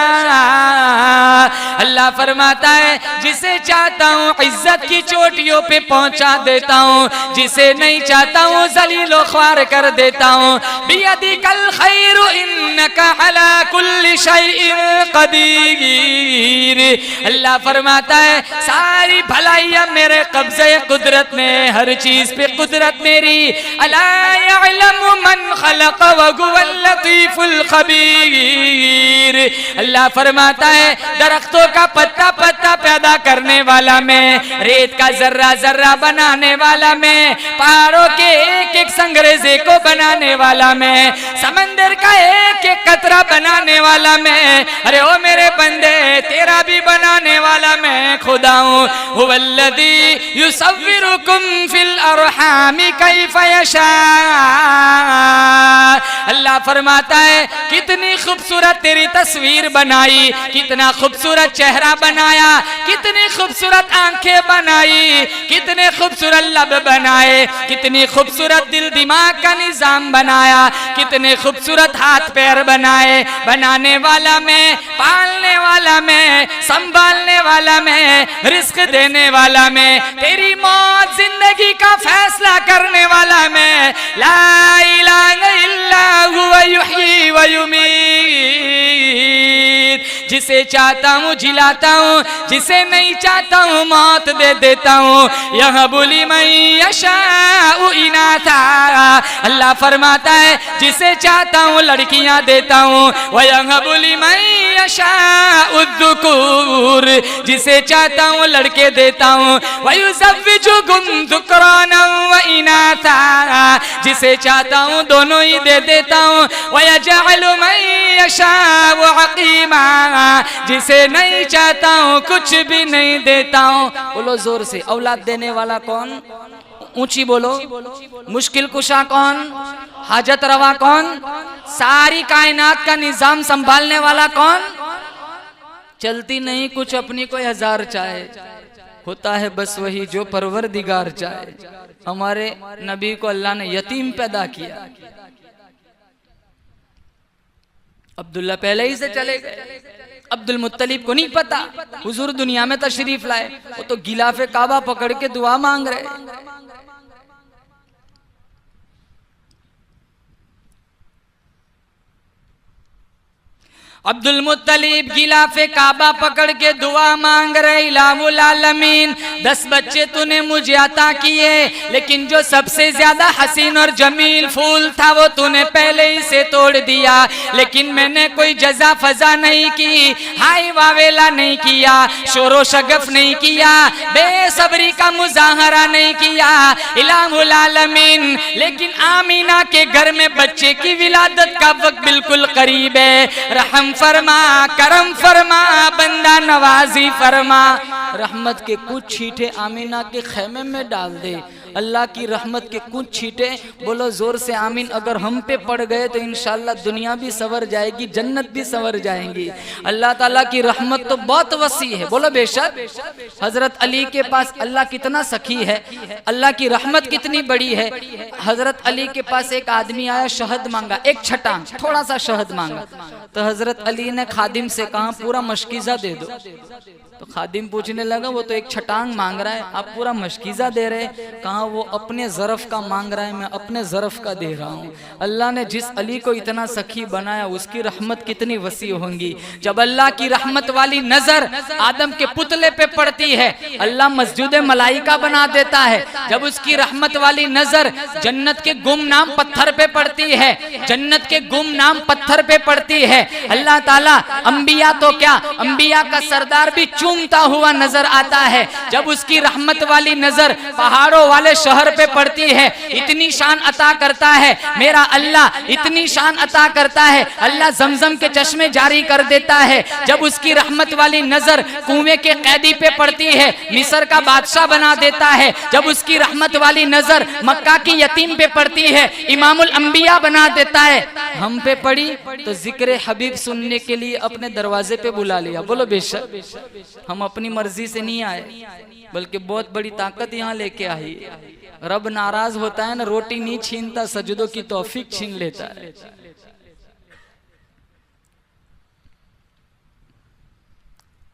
अल्लाह फरमाता है जिसे चाहता हूँ इज्जत की चोटियों पे पहुँचा देता हूँ, जिसे नहीं चाहता हूँ ज़लीलो ख्वार कर देता हूँ। बियदिकल खैरु इन्नका अला कुल्लि शैइन कदीर। अल्लाह फरमाता है सारी भलाइयाँ मेरे कब्ज़े कुदरत में, हर चीज पे कुदरत मेरी। अला यअलमु मन खलक़ व हुवल लतीफुल खबीर। अल्लाह फरमाता है दरख्तों का पत्ता पत्ता पैदा करने वाला मैं, रेत का जर्रा जर्रा बनाने वाला मैं, पहाड़ों के एक एक संगरेजे को बनाने वाला मैं, समंदर का एक एक कतरा बनाने वाला मैं। अरे ओ मेरे बंदे तेरा भी बनाने वाला मैं खुदा हूँ। हुवल्लज़ी युसव्विरुकुम फिल अरहामि कैफ़ यशा। अल्लाह फरमाता है कितनी खूबसूरत तेरी तस्वीर बनाई, कितना खूबसूरत चेहरा बनाया, कितनी खूबसूरत आंखें बनाई, कितने खूबसूरत लब बनाए, कितनी खूबसूरत दिल दिमाग का निजाम बनाया, कितने खूबसूरत हाथ पैर बनाए। बनाने वाला मैं, पालने वाला मैं, संभालने वाला मैं, रिस्क देने वाला मैं, तेरी मौत जिंदगी का फैसला करने वाला मैं। ला इलाहा इल्ला हुवा युह्यी व युमीत। जिसे चाहता हूँ जिलाता हूँ, जिसे नहीं चाहता हूँ मौत दे देता हूँ। यह बुली मैं यशाउ इनाथा। अल्लाह फरमाता है जिसे चाहता हूँ लड़कियां देता हूँ। वह यह बुली मैं यशाउ ज़ुकूर। जिसे चाहता हूँ लड़के देता हूँ। वयुज़व्विजुकुम ज़ुक्राना व इनाथा। जिसे चाहता हूँ दोनों ही दे देता हूँ। वयजअलु मैं यशाउ अक़ीमा। जिसे नहीं चाहता हूँ कुछ भी नहीं देता हूँ। बोलो जोर से, औलाद देने वाला कौन? ऊंची बोलो। मुश्किल कुशा कौन? हाजत रवा कौन? सारी कायनात का निजाम संभालने वाला कौन? चलती नहीं कुछ अपनी कोई हजार चाहे, होता है बस वही जो परवरदिगार चाहे। हमारे नबी को अल्लाह ने यतीम पैदा किया। अब्दुल्ला पहले ही से चले गए। अब्दुल मुत्तलिब को नहीं पता हुजूर दुनिया में तशरीफ लाए। वो तो गिलाफे काबा पकड़ के दुआ मांग रहे। अब्दुल मुत्तलिब गिलाफे काबा पकड़ के दुआ मांग रहे। इलाहुल आलमीन 10 बच्चे तूने मुझे अता किए, लेकिन जो सबसे ज्यादा हसीन और जमील फूल था वो तूने पहले ही से तोड़ दिया। लेकिन मैंने कोई जजा फजा नहीं की, हाय वावेला नहीं किया, शोरो शगफ नहीं किया, बेसब्री का मुजाहरा नहीं किया। इलाहुल आलमीन, लेकिन आमीना के घर में बच्चे की विलादत का वक्त बिल्कुल करीब है। रहम फरमा, करम फरमा, बंदा नवाजी फरमा। रहमत के कुछ छींटे आमीना के खेमे में डाल दे। अल्लाह की रहमत के कुछ छींटे, बोलो जोर से आमीन, अगर हम पे पड़ गए तो इंशाल्लाह दुनिया भी संवर जाएगी, जन्नत भी संवर जाएंगी। अल्लाह ताला की रहमत तो बहुत वसी है, बोलो बेशक। हजरत अली के पास अल्लाह कितना सखी है, अल्लाह की रहमत कितनी बड़ी है। हजरत अली के पास एक आदमी आया, शहद मांगा, एक छटांग थोड़ा सा शहद मांगा। तो हजरत अली ने खादिम से कहा पूरा मशकीज़ा दे दो। तो खादिम पूछने लगा वो तो एक छटांग मांग रहा है, आप पूरा मशकीज़ा दे रहे। कहा वो अपने ज़रफ़ का मांग रहा है, मैं अपने ज़रफ़ का दे रहा हूँ। अल्लाह ने जिस अली को इतना सखी बनाया उसकी रहमत कितनी वसी होंगी। जब अल्लाह की रहमत वाली नज़र आदम के पुतले पे पड़ती है, अल्लाह मस्जिद मलाइका बना देता है। जब उसकी रहमत वाली नज़र जन्नत के गुमनाम पत्थर पे पड़ती है, जन्नत के गुमनाम पत्थर पे पड़ती है, अल्लाह ताला अंबिया तो क्या, अंबिया का सरदार भी चूमता हुआ नजर आता है। जब उसकी रहमत वाली नजर पहाड़ों वाले शहर पे पड़ती है, इतनी शान अता करता है मेरा अल्लाह, इतनी शान अता करता है अल्लाह, जमजम के चश्मे जारी कर देता है। जब उसकी रहमत वाली नजर कुएं के कैदी पे पड़ती है, मिस्र का बादशाह बना देता है। जब उसकी रहमत वाली नजर मक्का की यतीम पे पड़ती है, इमामुल अंबिया बना देता है। हम पे पड़ी तो जिक्र हबीब सुन सुनने के लिए अपने दरवाजे पे बुला लिया। बोलो बेशक हम अपनी मर्जी से नहीं आए, बल्कि बहुत बड़ी ताकत यहाँ लेके आई। रब नाराज होता है ना, रोटी नहीं छीनता, सजदों की तौफीक छीन लेता है।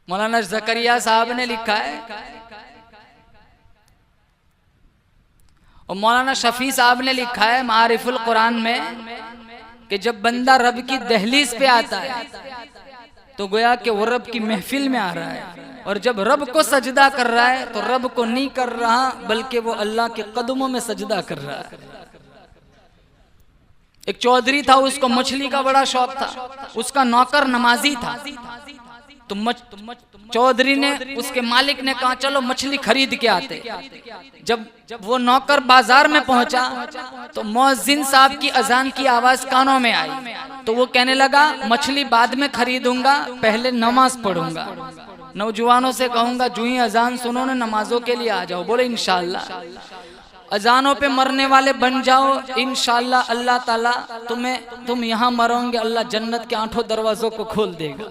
मौलाना ज़करिया साहब ने लिखा है और मौलाना शफी साहब ने लिखा है मारिफुल कुरान में कि जब बंदा रब की दहलीज पे आता है तो गोया कि वो रब की महफिल में आ रहा है, और जब रब को सजदा कर रहा है तो रब को नहीं कर रहा बल्कि वो अल्लाह के कदमों में सजदा कर रहा है। एक चौधरी था, उसको मछली का बड़ा शौक था, उसका नौकर नमाजी था। तो चौधरी ने, उसके मालिक ने कहा चलो मछली खरीद के आते। जब वो नौकर बाजार में पहुंचा तो मुअज्जिन साहब की अजान की आवाज कानों में आई, तो वो कहने लगा मछली बाद में खरीदूंगा, पहले नमाज पढ़ूंगा। नौजवानों से कहूंगा जो ही अजान सुनो ना नमाजों के लिए आ जाओ। बोले इंशाअल्लाह। अजानों पे मरने वाले बन जाओ इंशाअल्लाह। अल्लाह ताला तुम यहाँ मरोगे, अल्लाह जन्नत के 8 दरवाजों को खोल देगा।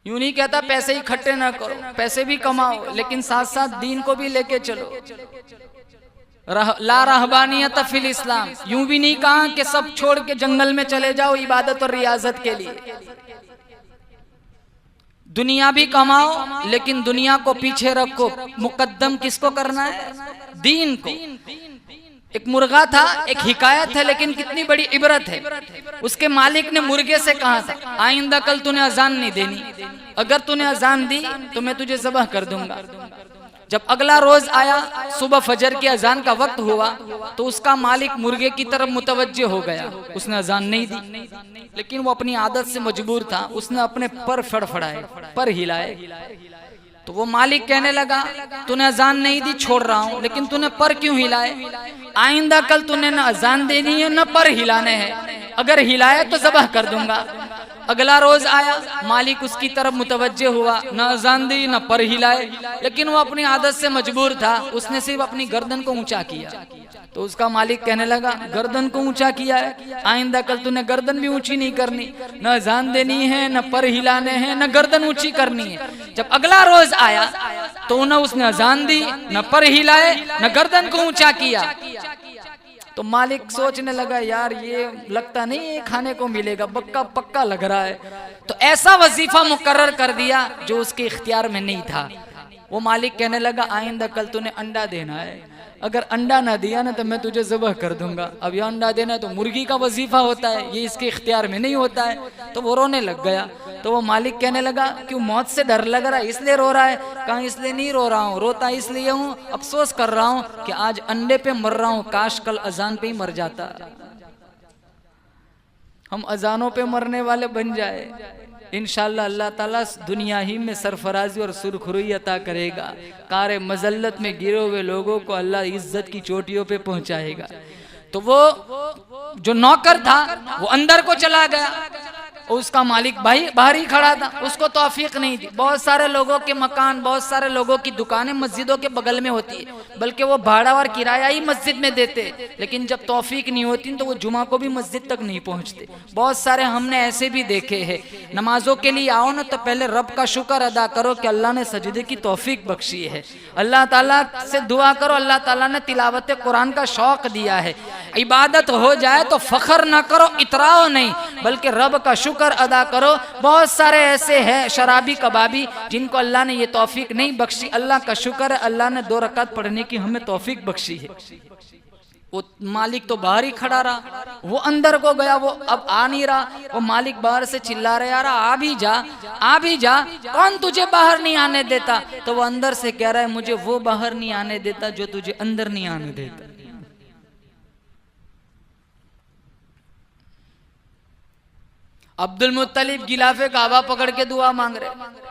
यूं नहीं कहता पैसे इकट्ठे ना करो, पैसे भी कमाओ, लेकिन साथ साथ दीन को भी लेके चलो। ला रहबानियत फिल इस्लाम, यूं भी नहीं कहा कि सब छोड़ के जंगल में चले जाओ इबादत और रियाजत के लिए। दुनिया भी कमाओ लेकिन दुनिया को पीछे रखो, मुकद्दम किसको करना है? दीन को। एक मुर्गा था, एक हिकायत है लेकिन कितनी बड़ी इबरत है। उसके मालिक ने मुर्गे से कहा था आइंदा कल तूने अजान नहीं देनी, अगर तूने अजान दी तो मैं तुझे ज़बह कर दूंगा। जब अगला रोज आया, सुबह फजर की अजान का वक्त हुआ तो उसका मालिक मुर्गे की तरफ मुतवज्जे हो गया। उसने अजान नहीं दी, लेकिन वो अपनी आदत से मजबूर था। उसने अपने पर फड़फड़ाए, पर हिलाए। तो वो मालिक कहने लगा तूने अजान नहीं दी, छोड़ रहा हूँ, लेकिन तूने पर क्यों हिलाए? आइंदा कल तूने न अजान देनी है न पर हिलाने हैं, अगर हिलाए तो ज़बह कर दूंगा। अगला रोज आया, मालिक उसकी तरफ मुतवज्जे हुआ, न अजान दी न पर हिलाए, लेकिन वो अपनी आदत से मजबूर था। उसने सिर्फ अपनी गर्दन को ऊंचा किया। तो उसका मालिक कहने लगा गर्दन को ऊंचा किया है, आइंदा कल तूने गर्दन भी ऊंची नहीं करनी, न अजान देनी है न पर हिलाने हैं न गर्दन ऊंची करनी है। जब अगला रोज आया तो न उसने अजान दी, न पर हिलाए, न गर्दन को ऊंचा किया। तो मालिक सोचने लगा यार ये लगता नहीं है खाने को मिलेगा, पक्का पक्का लग रहा है। तो ऐसा वजीफा मुकर्रर कर दिया जो उसके इख्तियार में नहीं था। वो मालिक कहने लगा आइंदा कल तूने अंडा देना है, अगर अंडा ना दिया ना तो मैं तुझे ज़बह कर दूंगा। अब ये अंडा देना है तो मुर्गी का वजीफा होता है, ये इसके इख्तियार में नहीं होता है। तो वो रोने लग गया। तो वो मालिक कहने लगा क्यों, मौत से डर लग रहा है इसलिए रो रहा है? कहा इसलिए नहीं रो रहा हूँ, रोता इसलिए हूँ, अफसोस कर रहा हूँ कि आज अंडे पे मर रहा हूँ, काश कल अजान पे ही मर जाता। हम अजानों पे मरने वाले बन जाए, इंशाअल्लाह अल्लाह ताला दुनिया ही में सरफराजी और सुरखरुई अता करेगा। कारे मजल्लत में गिरे हुए लोगों को अल्लाह इज्जत की चोटियों पे पहुंचाएगा। तो वो जो नौकर था वो अंदर को चला गया और उसका मालिक भाई बाहर ही खड़ा था, उसको तौफीक नहीं थी। बहुत सारे लोगों के मकान, बहुत सारे लोगों की दुकानें मस्जिदों के बगल में होती है, बल्कि वो भाड़ा और किराया ही मस्जिद में देते, लेकिन जब तौफीक नहीं होती तो वो जुमा को भी मस्जिद तक नहीं पहुंचते। बहुत सारे हमने ऐसे भी देखे हैं। नमाजों के लिए आओ ना तो पहले रब का शुक्र अदा करो कि अल्लाह ने सजदे की तौफीक बख्शी है। अल्लाह ताला से दुआ करो, अल्लाह ताला ने तिलावत कुरान का शौक दिया है। इबादत हो जाए तो फख्र ना करो, इतराओ नहीं, बल्कि रब का शुक्र अदा करो। बहुत सारे ऐसे हैं शराबी कबाबी जिनको अल्लाह ने ये तौफीक नहीं बख्शी। अल्लाह का शुक्र है अल्लाह ने 2 रकात पढ़ने की हमें तौफीक बख्शी है। वो मालिक तो बाहर ही खड़ा रहा, वो अंदर को गया, वो अब आ नहीं रहा। वो मालिक बाहर से चिल्ला रहे यार आ भी जा, आ भी जा, कौन तुझे बाहर नहीं आने देता? तो वो अंदर से कह रहा है मुझे वो बाहर नहीं आने देता जो तुझे अंदर नहीं आने देता। अब्दुल मुत्तलिब गिलाफे काबा पकड़ के दुआ मांग रहे।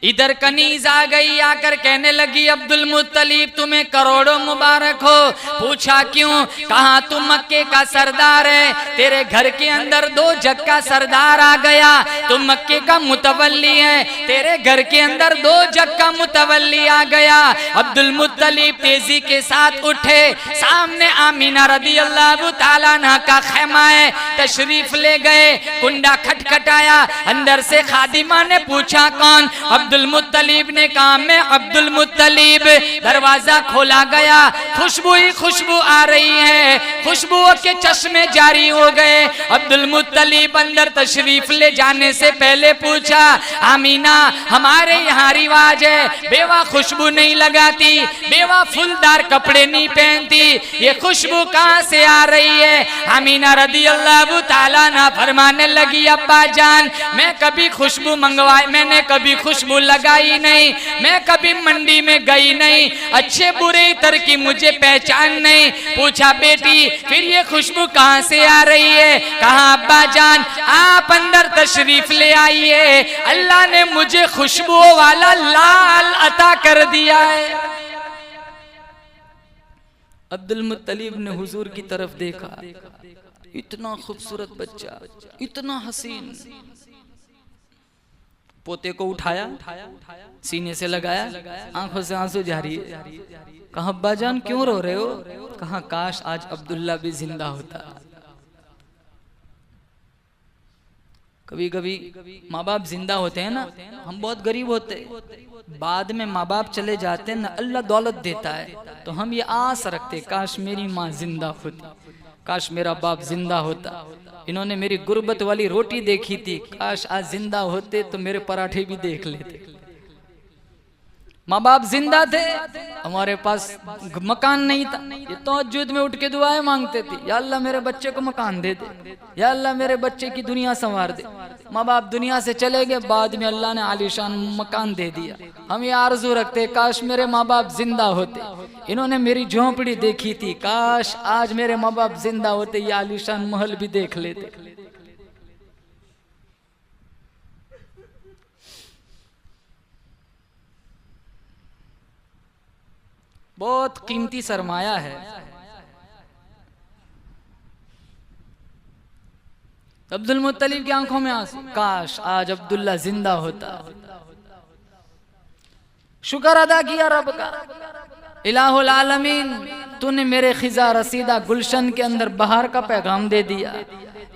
इधर कनीज आ गई, आकर कहने लगी अब्दुल मुत्तलिब तुम्हें करोड़ों मुबारक हो। पूछा क्यों? कहा तुम मक्के का सरदार है, तेरे घर के अंदर 2 जग का सरदार आ गया, तुम मक्के का मुतवल्ली है, तेरे घर के अंदर 2 जग का मुतवल्ली आ गया। अब्दुल मुत्तलिब तेजी के साथ उठे, सामने आमीना रदियल्लाहु ताला अन्हा का खेमा है, तशरीफ ले गए। कुंडा खटखटाया, अंदर से खादिमा ने पूछा कौन? अब्दुल मुत्तलिब ने कहा मैं अब्दुल मुत्तलिब। दरवाजा खोला गया, खुशबू ही खुशबू आ रही है, खुशबुओं के चश्मे जारी हो गए। अब्दुल मुत्तलिब अंदर तशरीफ ले जाने से पहले पूछा आमीना हमारे यहाँ रिवाज है बेवा खुशबू नहीं लगाती, बेवा फूलदार कपड़े नहीं पहनती, ये खुशबू कहाँ से आ रही है? आमीना रदियल्लाहु ताला अन्हा फरमाने लगी अब्बा जान मैं कभी खुशबू मंगवाई, मैंने कभी खुशबू लगाई नहीं, मैं कभी मंडी में गई नहीं, अच्छे बुरे इतर की मुझे पहचान नहीं। पूछा बेटी फिर ये खुशबू कहाँ से आ रही है? कहा अब्बा जान आप अंदर तशरीफ ले आइए, अल्लाह ने मुझे खुशबुओं वाला लाल अता कर दिया है। अब्दुल मुत्तलिब ने हुजूर की तरफ देखा, इतना खूबसूरत बच्चा, इतना हसीन। पोते को उठाया, सीने से लगाया, आंखों से आंसू जारी है। कहा अब्बा जान क्यों रो रहे हो? कहा काश आज अब्दुल्ला भी जिंदा होता। कभी कभी माँ बाप जिंदा होते हैं ना, हम बहुत गरीब होते, बाद में माँ बाप चले जाते हैं ना, अल्लाह दौलत देता है, तो हम ये आस रखते काश मेरी माँ जिंदा होती, काश मेरा बाप जिंदा होता। इन्होंने मेरी गुर्बत वाली रोटी देखी थी, काश आज जिंदा होते तो मेरे पराठे भी देख लेते। माँ बाप जिंदा थे, हमारे पास मकान नहीं था, ये तहज्जुद में उठ के दुआएं मांगते थे, या अल्लाह मेरे बच्चे को मकान दे दे, या अल्लाह मेरे बच्चे की दुनिया संवार दे। माँ बाप दुनिया से चले गए, बाद में अल्लाह ने आलीशान मकान दे दिया। हम ये आरजू रखते काश मेरे माँ बाप जिंदा होते, इन्होंने मेरी झोंपड़ी देखी थी, काश आज मेरे माँ बाप जिंदा होते, ये आलीशान महल भी देख लेते। बहुत कीमती सरमाया है। अब्दुल मुत्तलिब की आंखों में आंसू, काश आज अब्दुल्ला जिंदा होता। शुक्र अदा किया रब का, इलाहुल आलमीन तूने मेरे खिजा रसीदा गुलशन के अंदर बहार का पैगाम दे दिया।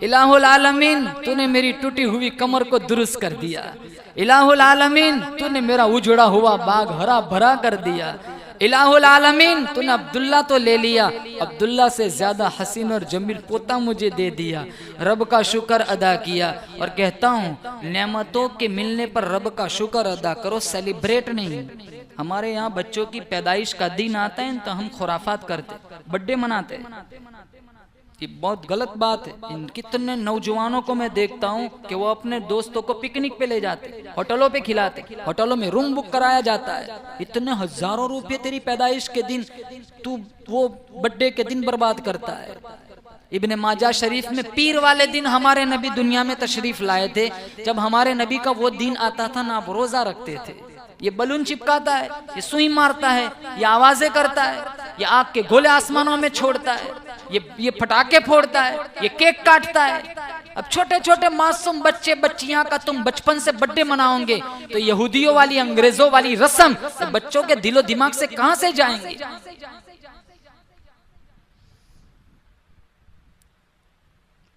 इलाहुल आलमीन तूने मेरी टूटी हुई कमर को दुरुस्त कर दिया। इलाहुल आलमीन तूने मेरा उजड़ा हुआ बाग हरा भरा कर दिया। इलाहुल आलमीन तूने अब्दुल्ला तो ले लिया, अब्दुल्ला से ज्यादा हसीन और जमील पोता मुझे दे दिया। रब का शुक्र अदा किया और कहता हूँ नेमतों के मिलने पर रब का शुक्र अदा करो, सेलिब्रेट नहीं। हमारे यहाँ बच्चों की पैदाइश का दिन आता है तो हम खुराफात करते, बर्थडे मनाते, ये बहुत गलत बात है। इन कितने नौजवानों को मैं देखता हूँ कि वो अपने दोस्तों को पिकनिक पे ले जाते, होटलों पे खिलाते, होटलों में रूम बुक कराया जाता है। इतने हजारों रुपए तेरी पैदाइश के दिन तू वो बर्थडे के दिन बर्बाद करता है। इब्ने माजा शरीफ में पीर वाले दिन हमारे नबी दुनिया में तशरीफ लाए थे। जब हमारे नबी का वो दिन आता था ना, आप रोजा रखते थे। ये बलून चिपकाता है, ये सुई मारता है, ये आवाजें करता है, ये आग के गोले आसमानों में छोड़ता है, ये फटाके फोड़ता है, ये केक काटता है। अब छोटे छोटे मासूम बच्चे बच्चियां का तुम बचपन से बर्थडे मनाओगे तो यहूदियों वाली अंग्रेजों वाली रस्म तो बच्चों के दिलो दिमाग से कहां से जाएंगे?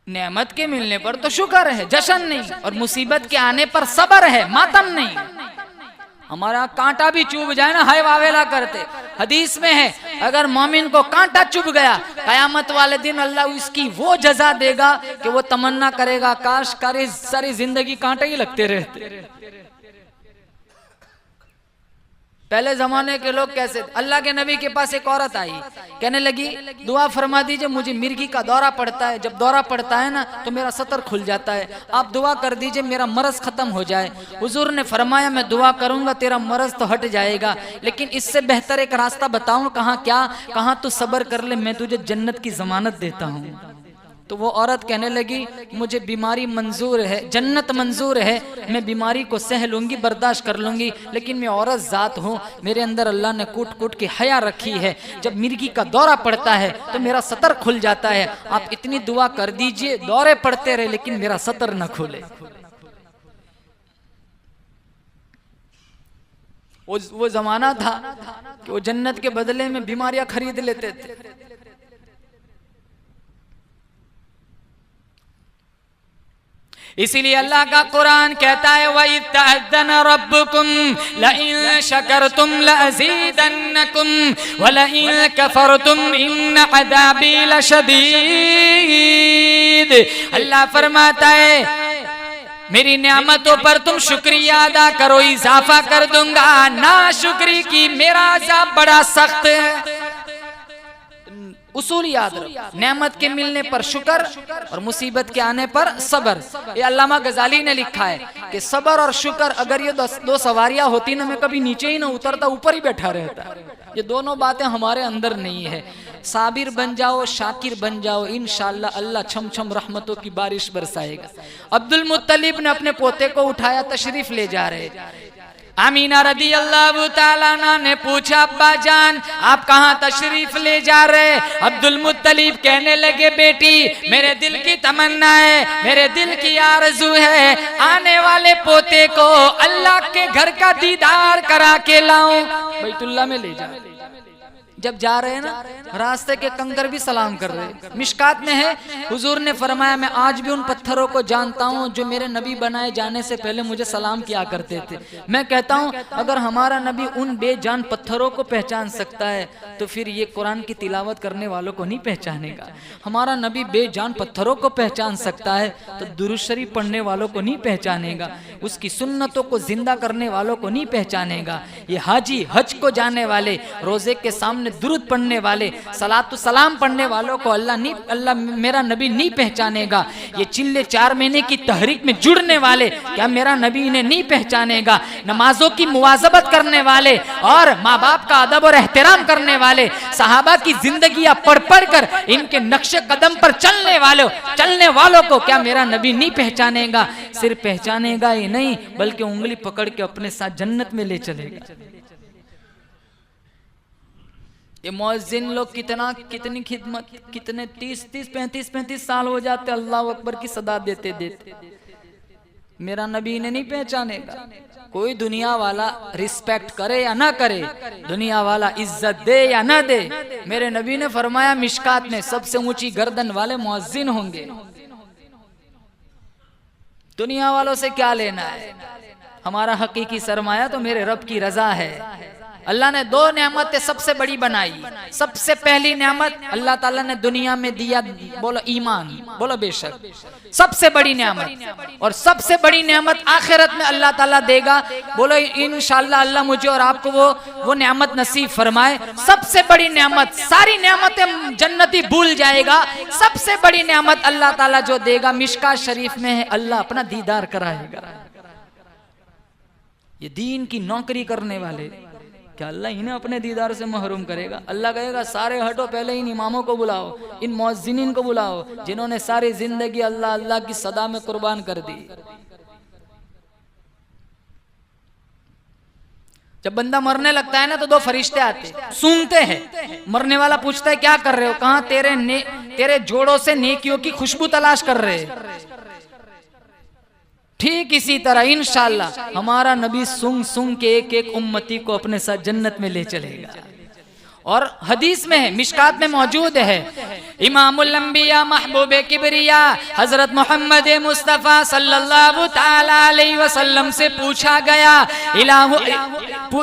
नेमत के मिलने पर तो शुक्र है, जश्न नहीं, और मुसीबत के आने पर सब्र है, मातम नहीं। हमारा कांटा भी चुभ जाए ना, हाय वावेला करते। हदीस में है अगर मोमिन को कांटा चुभ गया, कयामत वाले दिन अल्लाह उसकी वो जजा देगा कि वो तमन्ना करेगा काश सारी जिंदगी कांटे ही लगते रहते। पहले जमाने के लोग कैसे, अल्लाह के नबी के पास एक औरत आई, कहने लगी दुआ फरमा दीजिए, मुझे मिर्गी का दौरा पड़ता है, जब दौरा पड़ता है ना तो मेरा सतर खुल जाता है, आप दुआ कर दीजिए मेरा मरज खत्म हो जाए। हुजूर ने फरमाया मैं दुआ करूंगा तेरा मरज तो हट जाएगा, लेकिन इससे बेहतर एक रास्ता बताऊं। कहा क्या? कहा तू सब्र कर ले, मैं तुझे जन्नत की जमानत देता हूँ। तो वो औरत कहने लगी मुझे बीमारी मंजूर है, जन्नत मंजूर है, मैं बीमारी को सह लूंगी, बर्दाश्त कर लूंगी, लेकिन मैं औरत जात हूँ, मेरे अंदर अल्लाह ने कूट कूट के हया रखी है। जब मिर्गी का दौरा पड़ता है तो मेरा सतर खुल जाता है। आप इतनी दुआ कर दीजिए दौरे पड़ते रहे लेकिन मेरा सतर न खुले। वो जमाना था कि वो जन्नत के बदले में बीमारियां खरीद लेते थे। इसीलिए अल्लाह का कुरान कहता है वइ तअज़्ज़न रब्बुकुम लइन शकरतुम लअज़ीदन्नकुम व लइन कफरतुम इन अज़ाबी लशदीद। अल्लाह फरमाता है मेरी नेमतों पर तुम शुक्रिया अदा करो, इजाफा कर दूंगा, ना शुक्री की मेरा अज़ाब बड़ा सख्त है। उसूल याद रखो, नेमत के मिलने पर शुक्र और मुसीबत के आने पर सबर। ये अल्लामा गजाली ने लिखा है कि सबर और शुक्र अगर ये दो सवारियां होती ना, मैं कभी नीचे ही ना उतरता, ऊपर ही बैठा रहता। ये दोनों बातें हमारे अंदर नहीं है। साबिर बन जाओ, शाकिर बन जाओ, इंशाअल्लाह अल्लाह छम छम रहमतों की बारिश बरसाएगा। अब्दुल मुत्तलिब ने अपने पोते को उठाया, तशरीफ ले जा रहे। आमीना रदी अल्लाह ताला अन्हा ने पूछा अब्बा जान आप कहाँ तशरीफ ले जा रहे? अब्दुल मुत्तलिब कहने लगे बेटी मेरे दिल की तमन्ना है, मेरे दिल की आरज़ू है, आने वाले पोते को अल्लाह के घर का दीदार करा के लाऊं, बैतुल्लाह में ले जा। जब जा रहे हैं ना, रास्ते के कंकर भी सलाम कर रहे हैं। मिशकात में है हुजूर ने फरमाया मैं आज भी उन पत्थरों को जानता हूँ जो मेरे नबी बनाए जाने से पहले मुझे सलाम किया करते थे। मैं कहता हूँ अगर हमारा नबी उन बेजान पत्थरों को पहचान सकता है तो फिर ये कुरान की तिलावत करने वालों को नहीं पहचानेगा। हमारा नबी बेजान पत्थरों को पहचान सकता है तो दुरूद शरीफ पढ़ने वालों को नहीं पहचानेगा, उसकी सुन्नतों को जिंदा करने वालों को नहीं पहचानेगा। ये हाजी हज को जाने वाले, रोजे के सामने दुरूद पढ़ने वाले, सलातु सलाम पढ़ने वालों को अल्लाह मेरा नबी नहीं पहचानेगा। ये चिल्ले 4 महीने की तहरीक में जुड़ने वाले क्या मेरा नबी इन्हें नहीं पहचानेगा? नमाजों की मुवाज़बत करने वाले और माँ बाप का अदब और एहतराम करने वाले, सहाबा की जिंदगियां पढ़ पढ़ कर इनके नक्शे कदम पर चलने वालों को क्या मेरा नबी नहीं पहचानेगा? सिर्फ पहचानेगा ही नहीं बल्कि उंगली पकड़ के अपने साथ जन्नत में ले चलेगा। ये मुअज्जिन लोग कितनी खिदमत, कितने 30-35 साल हो जाते अल्लाह अकबर की सदा देते देते, मेरा नबी इन्हें नहीं पहचानेगा। कोई दुनिया वाला रिस्पेक्ट करे या ना करे, दुनिया वाला इज्जत दे या ना दे, मेरे नबी ने फरमाया मिशकात में सबसे ऊंची गर्दन वाले मुअज्जिन होंगे। दुनिया वालों से क्या लेना है? हमारा हकीकी सरमाया तो मेरे रब की रजा है। अल्लाह ने 2 नेमतें सबसे बड़ी बनाई। सबसे पहली नेमत अल्लाह ताला ने दुनिया में दिया, बोलो ईमान, बोलो बेशक, सबसे बड़ी नेमत। और सबसे बड़ी नेमत आखिरत में अल्लाह ताला देगा, बोलो इंशाअल्लाह अल्लाह मुझे और आपको वो नेमत नसीब फरमाए। सबसे बड़ी नेमत, सारी नेमतें जन्नती भूल जाएगा, सबसे बड़ी नेमत अल्लाह ताला जो देगा मिशकात शरीफ में है, अल्लाह अपना दीदार कराएगा। ये दीन की नौकरी करने वाले क्या अल्लाह इन्हें अपने दीदार से महरूम करेगा? अल्लाह कहेगा सारे हटो, पहले इन इमामों को बुलाओ, इन मुअज्जिनीन को बुलाओ जिन्होंने सारी जिंदगी अल्लाह अल्लाह की सदा में कुर्बान कर दी। जब बंदा मरने लगता है ना तो 2 फरिश्ते आते सूंघते हैं। मरने वाला पूछता है क्या कर रहे हो? कहाँ तेरे जोड़ों से नेकियों की खुशबू तलाश कर रहे हैं। ठीक इसी तरह इंशाअल्लाह हमारा नबी सूंघ के एक उम्मती को अपने साथ जन्नत में ले चलेगा। और हदीस में है, मिशकात में मौजूद है, इमामुल अंबिया महबूबे किबरिया हजरत मोहम्मद मुस्तफ़ा सल्लल्लाहु ताला अलैहि वसल्लम से पूछा गया,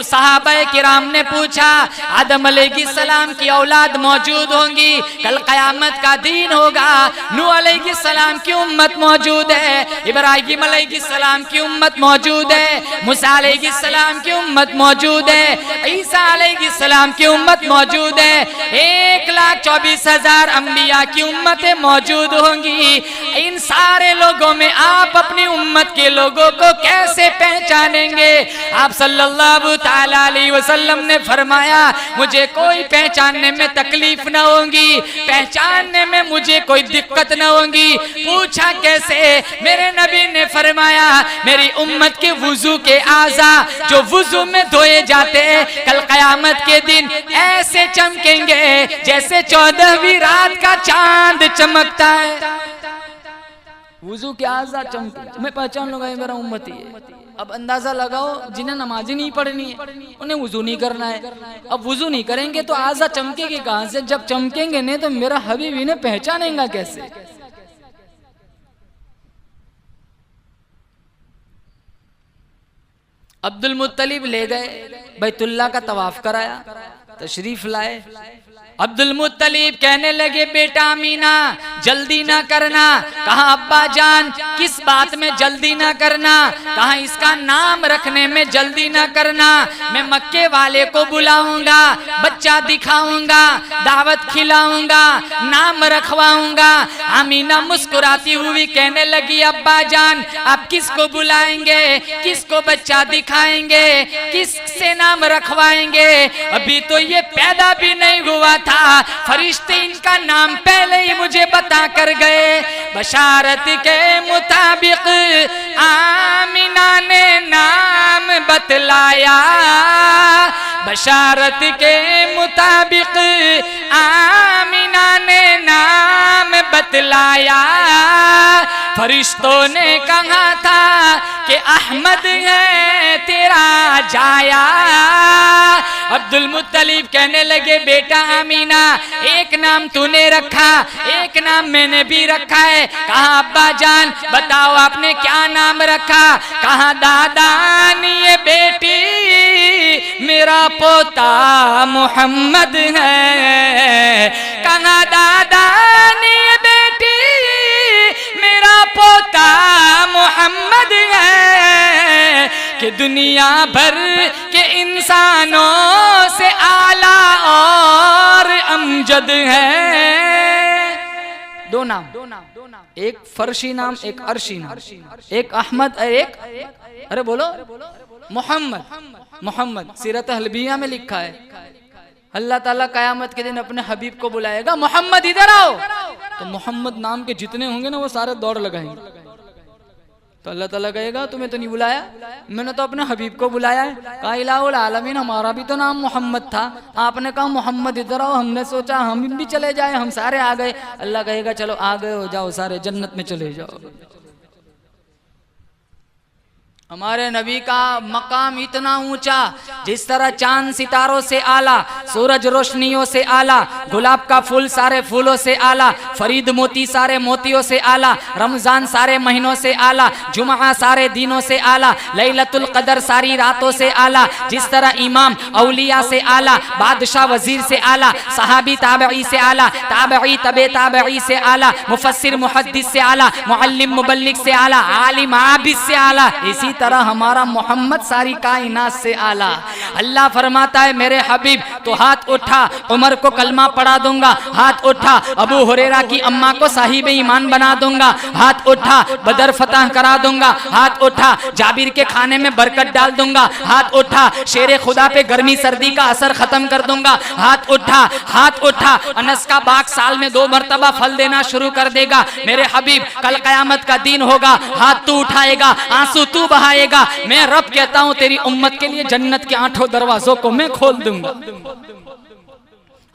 सहाबाए किराम ने पूछा आदम अलैहिस्सलाम की औलाद मौजूद होंगी, कल क़यामत का दिन होगा, नूह अलैहिस्सलाम की उम्मत मौजूद है, इब्राहीम अलैहिस्सलाम की उम्मत मौजूद है, मूसा अलैहिस्सलाम की उम्मत मौजूद है, ईसा अलैहिस्सलाम की उम्मत मौजूद है, 1,24,000 अंबिया की उम्मतें मौजूद होंगी। इन सारे लोगों में आप अपनी उम्मत के लोगों को कैसे पहचानेंगे? आप सल्लल्लाहु ताला अलैहि वसल्लम ने फरमाया, मुझे कोई पहचानने में तकलीफ न होगी, पहचानने में मुझे कोई दिक्कत न होगी। पूछा कैसे? मेरे नबी ने फरमाया, मेरी उम्मत के वुजू के आज़ा जो वुजू में धोए जाते हैं, कल क़यामत के दिन ऐसे चमकेंगे जैसे 14वीं रात का चांद चमकता है। वुजू के आज़ा चमके, मैं पहचान लूंगा ये मेरा उम्मती है। अब अंदाजा लगाओ, जिन्हें नमाज़ी नहीं पढ़नी है उन्हें वुजू नहीं करना है। अब वुजू नहीं करेंगे तो आज़ा चमकेगी कहां से? जब चमकेंगे नहीं तो मेरा हबीब इन्हें पहचानेगा कैसे? अब्दुल मुत्तलिब ले गए, बैतुल्ला का तवाफ कराया, तशरीफ लाए। अब्दुल मुत्तलिब कहने लगे, बेटा अमीना जल्दी ना करना। कहा अब्बा जान किस बात में जल्दी ना करना? कहा इसका नाम रखने में जल्दी ना करना। मैं मक्के वाले को बुलाऊंगा, बच्चा दिखाऊंगा, दावत खिलाऊंगा, नाम रखवाऊंगा। अमीना मुस्कुराती हुई कहने लगी, अब्बा जान आप किसको बुलाएंगे, किसको बच्चा दिखाएंगे, किससे नाम रखवाएंगे? अभी तो ये पैदा भी नहीं हुआ था, फरिश्ते इनका नाम पहले ही मुझे बता कर गए। बशारत के मुताबिक आमिना ने नाम बतलाया, बशारत के मुताबिक आमिना ने नाम बतलाया। फरिश्तों ने कहा था कि अहमद है तेरा जाया। अब्दुल मुत्तलिब कहने लगे, बेटा अमीना एक नाम तूने रखा, एक नाम मैंने भी रखा है। कहा अब्बा जान बताओ आपने क्या नाम रखा? कहा दादा ये बेटी मेरा पोता मोहम्मद है। कहा दादा ये बेटी मेरा पोता मोहम्मद है कि दुनिया भर के इंसानों से आला और अमजद है। दो नाम, एक फर्शी नाम, एक अर्शी नाम, एक अहमद और एक अरे बोलो मोहम्मद। मोहम्मद सीरत हलबिया में लिखा है, अल्लाह ताला कयामत के दिन अपने हबीब को बुलाएगा, मोहम्मद इधर आओ। तो मोहम्मद नाम के जितने होंगे ना वो सारे दौड़ लगाएंगे। तो अल्लाह ताला कहेगा तुम्हें तो नहीं बुलाया, मैंने तो अपने हबीब को बुलाया है। कहा इलाहुल आलमीन हमारा भी तो नाम मोहम्मद था, आपने कहा मोहम्मद इधर आओ, हमने सोचा हम भी चले जाए, हम सारे आ गए। अल्लाह कहेगा चलो आ गए हो, जाओ सारे जन्नत में चले जाओ। हमारे नबी का मकाम इतना ऊंचा, जिस तरह चांद सितारों से आला, सूरज रोशनियों से आला, गुलाब का फूल सारे फूलों से आला, फरीद मोती सारे मोतियों से आला, रमजान सारे महीनों से आला, जुमा सारे दिनों से आला, लैलतुल कदर सारी रातों से आला। जिस तरह इमाम औलिया से आला, बादशाह वजीर से आला, सहाबी ताबई से आला, ताबई तबे ताबई से आला, मुफस्सिर मुहद्दिस से आला, मुअल्लिम मुबल्लिग से आला, आलिम आबिद से आला, इसी तरह हमारा मोहम्मद सारी कायनात से आला। अल्लाह फरमाता है मेरे हबीब तो हाथ उठा, उमर को कलमा पढ़ा दूंगा, हाथ उठा अबू हुरैरा की अम्मा को साहिब ईमान बना दूंगा, हाथ उठा बदर फतह करा दूंगा, हाथ उठा जाबिर के खाने में बरकत डाल दूंगा, हाथ उठा शेरे खुदा पे गर्मी सर्दी का असर खत्म कर दूंगा, हाथ उठा, हाथ उठा अनस का बाग साल में 2 मरतबा फल देना शुरू कर देगा। मेरे हबीब कल कयामत का दिन होगा, हाथ तू उठाएगा, आंसू तू बहाएगा, मैं रब कहता हूं तेरी उम्मत के लिए जन्नत के 8 दरवाजों को मैं खोल दूंगा।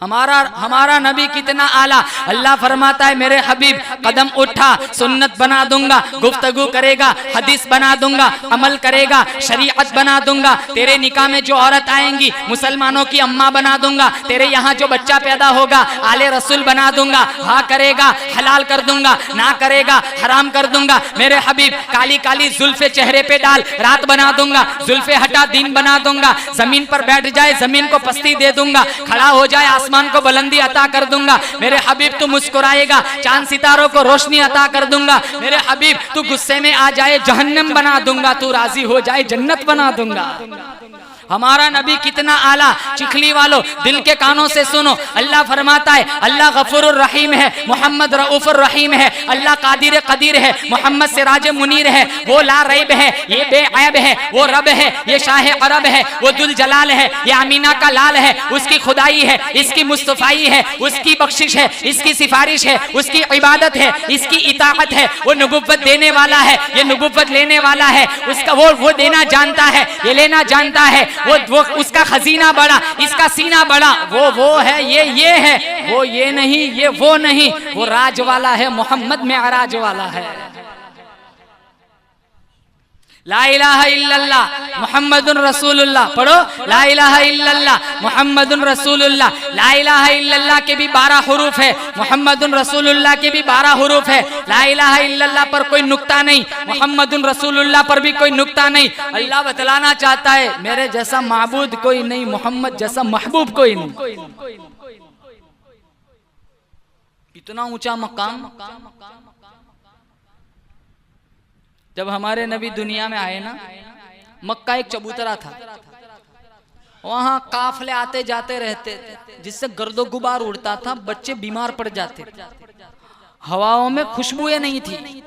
हमारा नबी कितना आला। अल्लाह फरमाता है मेरे हबीब कदम उठा सुन्नत बना दूंगा, गुफ्तगू करेगा हदीस बना दूंगा, अमल करेगा शरीयत बना दूंगा। तेरे निकाह में जो औरत आएंगी मुसलमानों की अम्मा बना दूंगा, तेरे यहाँ जो बच्चा पैदा होगा आले रसूल बना दूंगा। हाँ करेगा हलाल कर दूंगा, ना करेगा हराम कर दूंगा। मेरे हबीब काली काली जुल्फे चेहरे पे डाल रात बना दूंगा, जुल्फे हटा दिन बना दूंगा। जमीन पर बैठ जाए जमीन को पस्ती दे दूंगा, खड़ा हो जाए आसमान को बुलंदी अता कर दूंगा। मेरे हबीब तू मुस्कुराएगा चांद सितारों को रोशनी अता कर दूंगा। मेरे हबीब तू गुस्से में आ जाए जहन्नम बना दूंगा, तू राजी हो जाए जन्नत बना दूंगा। हमारा नबी कितना आला। चिखली वालों दिल के कानों से सुनो, अल्लाह फरमाता है अल्लाह गफूरुर रहीम है, मोहम्मद रऊफुर रहीम है, अल्लाह कादिर कदीर है, मोहम्मद सिराज मुनीर है, वो ला रैब है, ये बेऐब है, वो रब है, ये शाह अरब है, वो दुल जलाल है, ये अमीना का लाल है, उसकी खुदाई है, इसकी मुस्तफाई है, उसकी बख्शिश है, इसकी सिफारिश है, उसकी इबादत है, इसकी इताअत है, वो नबुव्वत देने वाला है, ये नबुव्वत लेने वाला है, उसका वो देना जानता है, ये लेना जानता है, वो उसका खजीना बड़ा, इसका सीना बड़ा, वो है, ये है, वो ये नहीं, ये वो नहीं, वो राज वाला है, मोहम्मद में अराज वाला है। ला इलाहा इल्लल्लाह मुहम्मदुर रसूलुल्लाह पढ़ो, ला इलाहा इल्लल्लाह मुहम्मदुर रसूलुल्लाह। ला इलाहा इल्लल्लाह के भी 12 हुरूफ है, मुहम्मदुर रसूलुल्लाह के भी 12 हुरूफ है। ला इलाहा इल्लल्लाह पर कोई नुक्ता नहीं, मुहम्मदुर रसूलुल्लाह पर भी कोई नुक्ता नहीं। अल्लाह बतलाना चाहता है मेरे जैसा माबूद कोई नहीं, मोहम्मद जैसा महबूब कोई नहीं। इतना ऊंचा मकाम। जब हमारे नबी दुनिया में आए ना, मक्का एक चबूतरा था, वहां काफले आते जाते रहते थे, जिससे गर्दो गुबार उड़ता था, बच्चे बीमार पड़ जाते, हवाओं में खुशबुएं नहीं थी।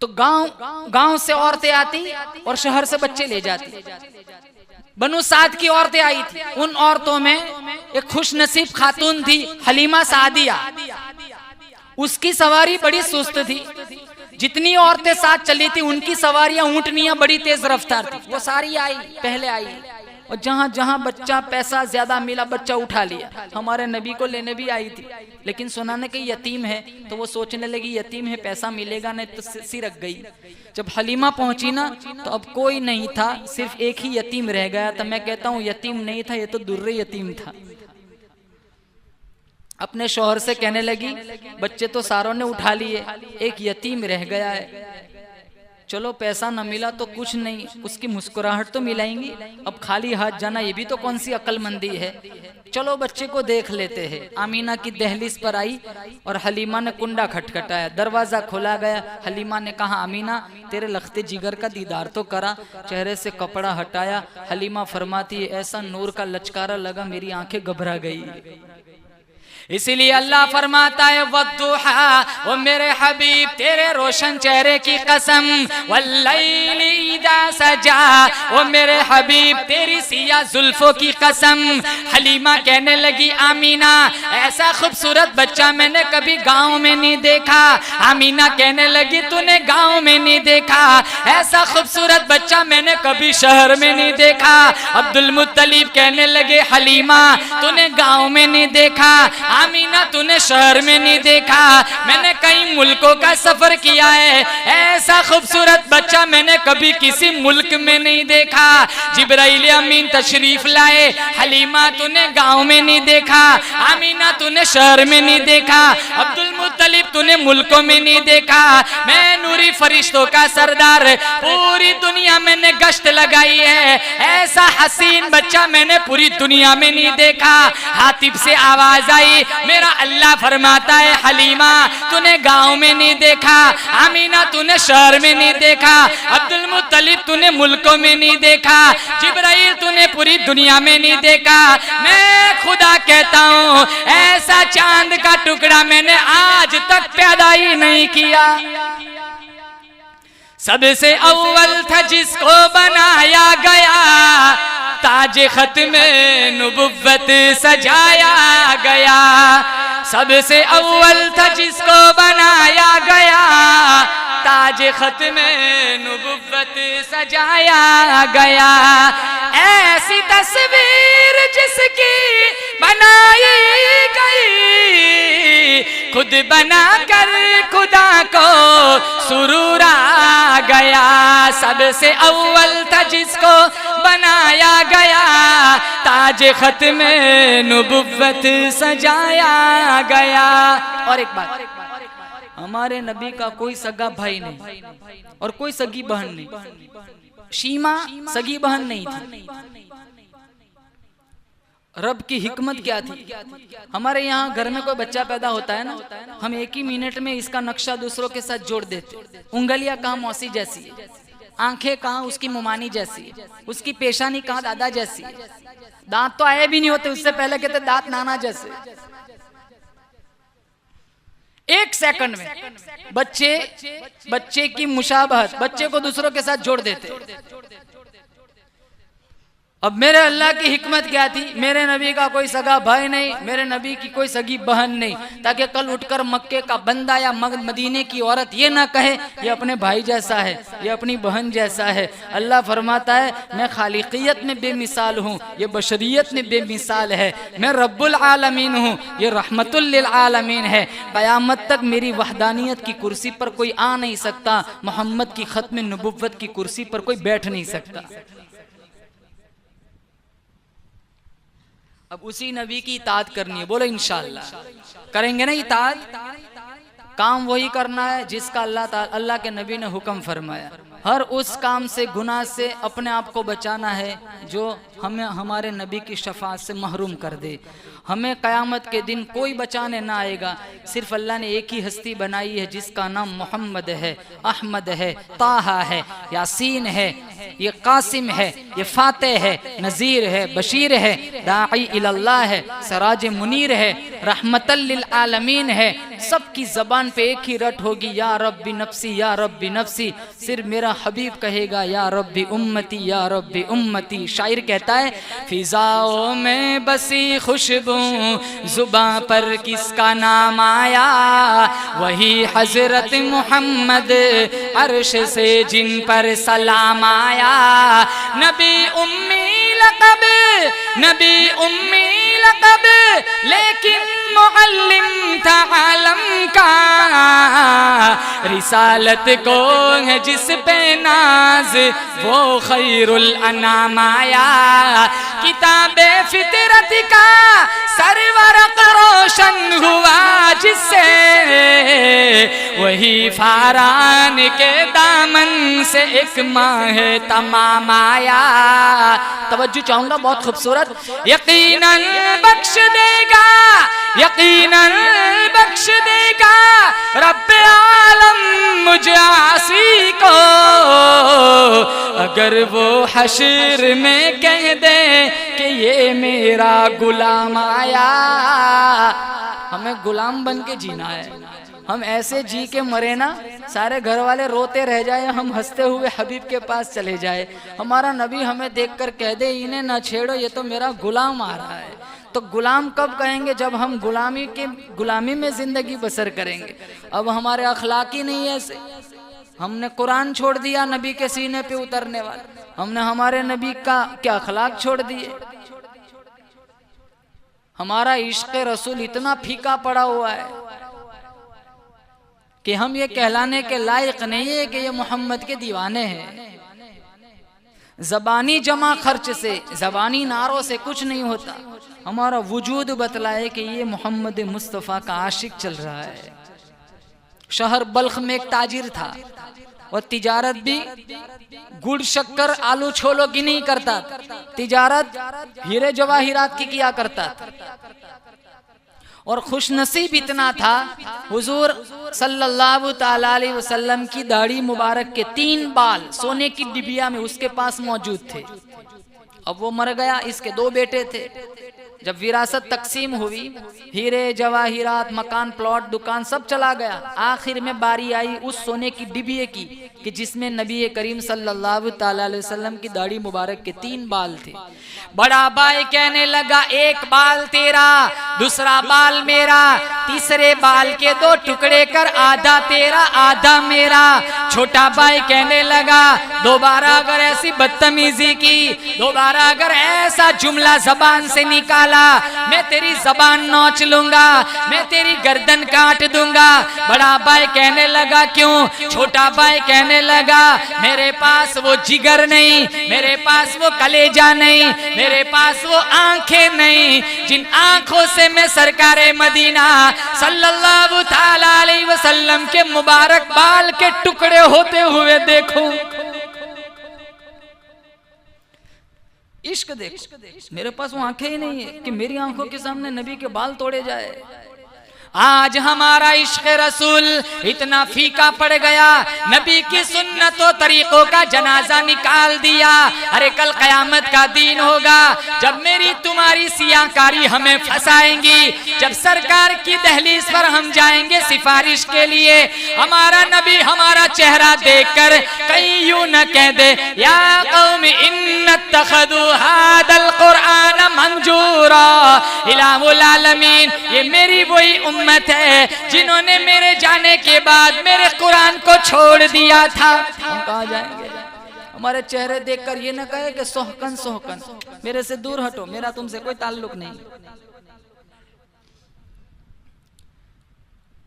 तो गांव से औरतें आती और शहर से बच्चे ले जाती। बनु साद की औरतें आई थी, उन औरतों में एक खुश नसीब खातून थी, हलीमा सादिया। उसकी सवारी बड़ी सुस्त थी। जितनी औरतें साथ चली थी उनकी सवारियां ऊंटनियां बड़ी तेज रफ्तार थी। वो सारी आई, पहले आई, और जहां जहां बच्चा पैसा ज्यादा मिला बच्चा उठा लिया। हमारे नबी को लेने भी आई थी, लेकिन सुना ने कि यतीम है, तो वो सोचने लगी यतीम है पैसा मिलेगा नहीं, तो सिरक गई। जब हलीमा पहुंची ना, तो अब कोई नहीं था, सिर्फ एक ही यतीम रह गया था। मैं कहता हूँ यतीम नहीं था, ये तो दुर्रे यतीम था। अपने शौहर से कहने लगी बच्चे तो सारों ने उठा लिए, एक यतीम रह गया है, चलो पैसा न मिला तो कुछ नहीं, उसकी मुस्कुराहट तो मिलाएंगी, अब खाली हाथ जाना ये भी तो कौन सी अक्लमंदी है, चलो बच्चे को देख लेते हैं। आमीना की दहलीज पर आई और हलीमा ने कुंडा खटखटाया, दरवाजा खोला गया। हलीमा ने कहा आमीना तेरे लखते जिगर का दीदार तो करा। चेहरे से कपड़ा हटाया, हलीमा फरमाती है ऐसा नूर का लचकारा लगा मेरी आंखें घबरा गई। इसीलिए अल्लाह फरमाता है वद्दुहा, वो मेरे हबीब तेरे रोशन चेहरे की कसम, वल्लैली इज़ा सजा, वो मेरे हबीब तेरी सिया जुल्फों की कसम। हलीमा कहने लगी आमीना ऐसा खूबसूरत बच्चा मैंने कभी गांव में नहीं देखा। आमीना कहने लगी तूने गांव में नहीं देखा, ऐसा खूबसूरत बच्चा मैंने कभी शहर में नहीं देखा। अब्दुल मुत्तलिब कहने लगे हलीमा तूने गांव में नहीं देखा, आमीना तूने शहर में नहीं देखा, मैंने कई मुल्कों का सफर किया है, ऐसा खूबसूरत बच्चा मैंने कभी किसी मुल्क में नहीं देखा। जिब्राइल अमीन तशरीफ लाए, हलीमा तूने गांव में नहीं देखा, आमीना तूने शहर में नहीं देखा, अब्दुल मुत्तलिब तूने मुल्कों में नहीं देखा, मैं नूरी फरिश्तों का सरदार पूरी दुनिया मैंने गश्त लगाई है, ऐसा हसीन बच्चा मैंने पूरी दुनिया में नहीं देखा। हातिब से आवाज आई, मेरा अल्लाह फरमाता है हलीमा तूने गांव में नहीं देखा, आमीना तूने शहर में नहीं देखा, अब्दुल मुत्तलिब तूने मुल्कों में नहीं देखा, जिब्राइल तूने पूरी दुनिया में नहीं देखा। मैं खुदा कहता हूँ ऐसा चांद का टुकड़ा मैंने आज तक पैदा ही नहीं किया। सबसे अव्वल था जिसको बनाया गया, ताज खत्म नबुव्वत सजाया गया। सबसे अव्वल था जिसको बनाया गया, ताज खत्म नबुव्वत सजाया गया। ऐसी तस्वीर जिसकी बनाई गई, खुद बना कर खुदा को सुरूर आ गया। सबसे अव्वल था जिसको बनाया गया, ताज खत्म नबुव्वत सजाया गया। और एक बात, हमारे नबी का कोई सगा भाई नहीं और कोई सगी बहन नहीं। शीमा सगी बहन नहीं थी। रब की हिकमत क्या थी? हमारे यहाँ घर में कोई बच्चा पैदा होता है ना, हम एक ही मिनट में इसका नक्शा दूसरों के साथ जोड़ देते, उंगलियां काम मौसी जैसी। आंखें कहाँ उसकी मुमानी जैसी, उसकी पेशानी कहाँ दादा जैसी, दांत तो आए भी नहीं होते उससे पहले कहते दांत नाना जैसे। एक सेकंड में बच्चे की मुशाबहत, बच्चे को दूसरों के साथ जोड़ देते। अब मेरे अल्लाह की हिकमत क्या थी, मेरे नबी का कोई सगा भाई नहीं, मेरे नबी की कोई सगी बहन नहीं, ताकि कल उठकर मक्के का बंदा या मदीने की औरत ये ना कहे ये अपने भाई जैसा है, ये अपनी बहन जैसा है। अल्लाह फरमाता है मैं खालिकियत में बेमिसाल हूँ, ये बशरियत में बेमिसाल है, मैं रब्बुल आलमीन हूँ, ये रहमतुल लिल आलमीन है। क़यामत तक मेरी वहदानियत की कुर्सी पर कोई आ नहीं सकता, मोहम्मद की खत्म नबुव्वत की कुर्सी पर कोई बैठ नहीं सकता। अब उसी नबी की इताअत करनी है, बोलो इंशाअल्लाह करेंगे ना इताअत। काम वही करना है जिसका अल्लाह के नबी ने हुक्म फरमाया। हर उस काम से, गुनाह से अपने आप को बचाना है जो हमें हमारे नबी की शफाअत से महरूम कर दे। हमें क़यामत के दिन कोई बचाने ना आएगा, सिर्फ अल्लाह ने एक ही हस्ती बनाई है जिसका नाम मोहम्मद है, अहमद है, ताहा है, यासीन है, ये कासिम है, ये फातेह है, नज़ीर है, बशीर है, दाई इलल्लाह है, सराज मुनीर है, रहमतल लिल आलमीन है। सबकी ज़बान पे एक ही रट होगी, या रब्बी नफ्सी या रब्बी नफ्सी। सिर्फ मेरा हबीब कहेगा या रब्बी उम्मती या रब्बी उम्मती। शायर कहता है फिजाओं में बसी खुशबू जुबां पर किसका नाम आया, वही हजरत मोहम्मद अर्श से जिन पर सलाम आया। नबी उम्मी लक़ब, नबी उम्मी लक़ब, लेकिन मुअल्लिम था आलम का। रिसालत को है जिस पे नाज, वो खैरुल अनाम आया। किताबे फितरत का सरवरक रोशन हुआ जिससे, वही फारान के दामन से एक माह तमाम आया। तवज्जो चाहूंगा, बहुत खूबसूरत। यकीनन बख्श देगा, यकीनन बख्श देगा रब्बे आलम मुझे आसी को, अगर वो हश्र में कह दे कि ये मेरा गुलाम आया। हमें गुलाम बन के जीना है। हम ऐसे जी के मरे ना, सारे घर वाले रोते रह जाए, हम हंसते हुए हबीब के पास चले जाए। हमारा नबी हमें देखकर कह दे इन्हें ना छेड़ो, ये तो मेरा गुलाम आ रहा है। तो गुलाम कब कहेंगे, जब हम गुलामी में जिंदगी बसर करेंगे। अब हमारे अखलाक ही नहीं है ऐसे। हमने कुरान छोड़ दिया नबी के सीने पे उतरने वाला, हमने हमारे नबी का क्या अखलाक छोड़ दिए। हमारा इश्क रसूल इतना फीका पड़ा हुआ है कि हम ये कहलाने के लायक नहीं है कि ये मोहम्मद के दीवाने हैं। जबानी जमा खर्च से, जबानी नारों से कुछ नहीं होता। हमारा वजूद बतलाए कि ये मोहम्मद मुस्तफ़ा का आशिक चल रहा है। शहर बल्ख में एक ताजिर था, और तिजारत भी गुड़ शक्कर आलू छोलो की नहीं करता, तिजारत हीरे जवाहिरात की किया करता। और खुशनसीब इतना था, हुजूर सल्लल्लाहु ताला अलैहि वसल्लम की दाढ़ी मुबारक के 3 बाल सोने की डिबिया में उसके पास मौजूद थे। अब वो मर गया, इसके 2 बेटे थे। जब विरासत तकसीम हुई, हीरे जवाहिरात, मकान, प्लॉट, दुकान सब चला गया। आखिर में बारी आई उस सोने की डिबिये की कि जिसमें नबी करीम सल्लल्लाहु ताला अलैहि वसल्लम की दाढ़ी मुबारक के 3 बाल थे। बड़ा भाई कहने लगा, एक बाल तेरा, दूसरा बाल मेरा, तीसरे बाल के 2 टुकड़े कर, आधा तेरा आधा मेरा। छोटा भाई कहने लगा, दोबारा अगर ऐसी बदतमीजी की, दोबारा अगर ऐसा जुमला जबान से निकाला, मैं तेरी जबान नोच लूंगा, मैं तेरी गर्दन काट दूंगा। बड़ा भाई कहने लगा, क्यों? छोटा भाई कहने लगा, मेरे पास वो जिगर नहीं, मेरे पास वो कलेजा नहीं, मेरे पास वो आंखें नहीं, जिन आंखों से मैं सरकारे मदीना सल्लल्लाहु ताला अलैहि वसल्लम के मुबारक बाल के टुकड़े होते हुए देखूं। इश्क देखो, मेरे पास वो आंखें ही नहीं है कि मेरी आंखों के सामने नबी के बाल तोड़े जाए। आज हमारा इश्क़ रसूल इतना फीका पड़ गया, नबी की सुन्नतों तरीकों का जनाजा निकाल दिया। अरे कल क़यामत का दिन होगा जब मेरी तुम्हारी सियाकारी हमें फंसाएंगी, जब सरकार की दहलीज पर हम जाएंगे सिफारिश के लिए, हमारा नबी हमारा चेहरा देखकर कहीं यूं न कह दे या कौम इन्नत्तखदू हादल कुरआन मंजूरा इलाहुल आलमीन। ये मेरी वही उम्मत है जिन्होंने मेरे जाने के बाद मेरे कुरान को छोड़ दिया था। हम कहाँ जाएंगे? हमारे चेहरे देखकर ये न कहे कि सोहकन सोहकन, मेरे से दूर हटो, मेरा तुमसे कोई ताल्लुक नहीं।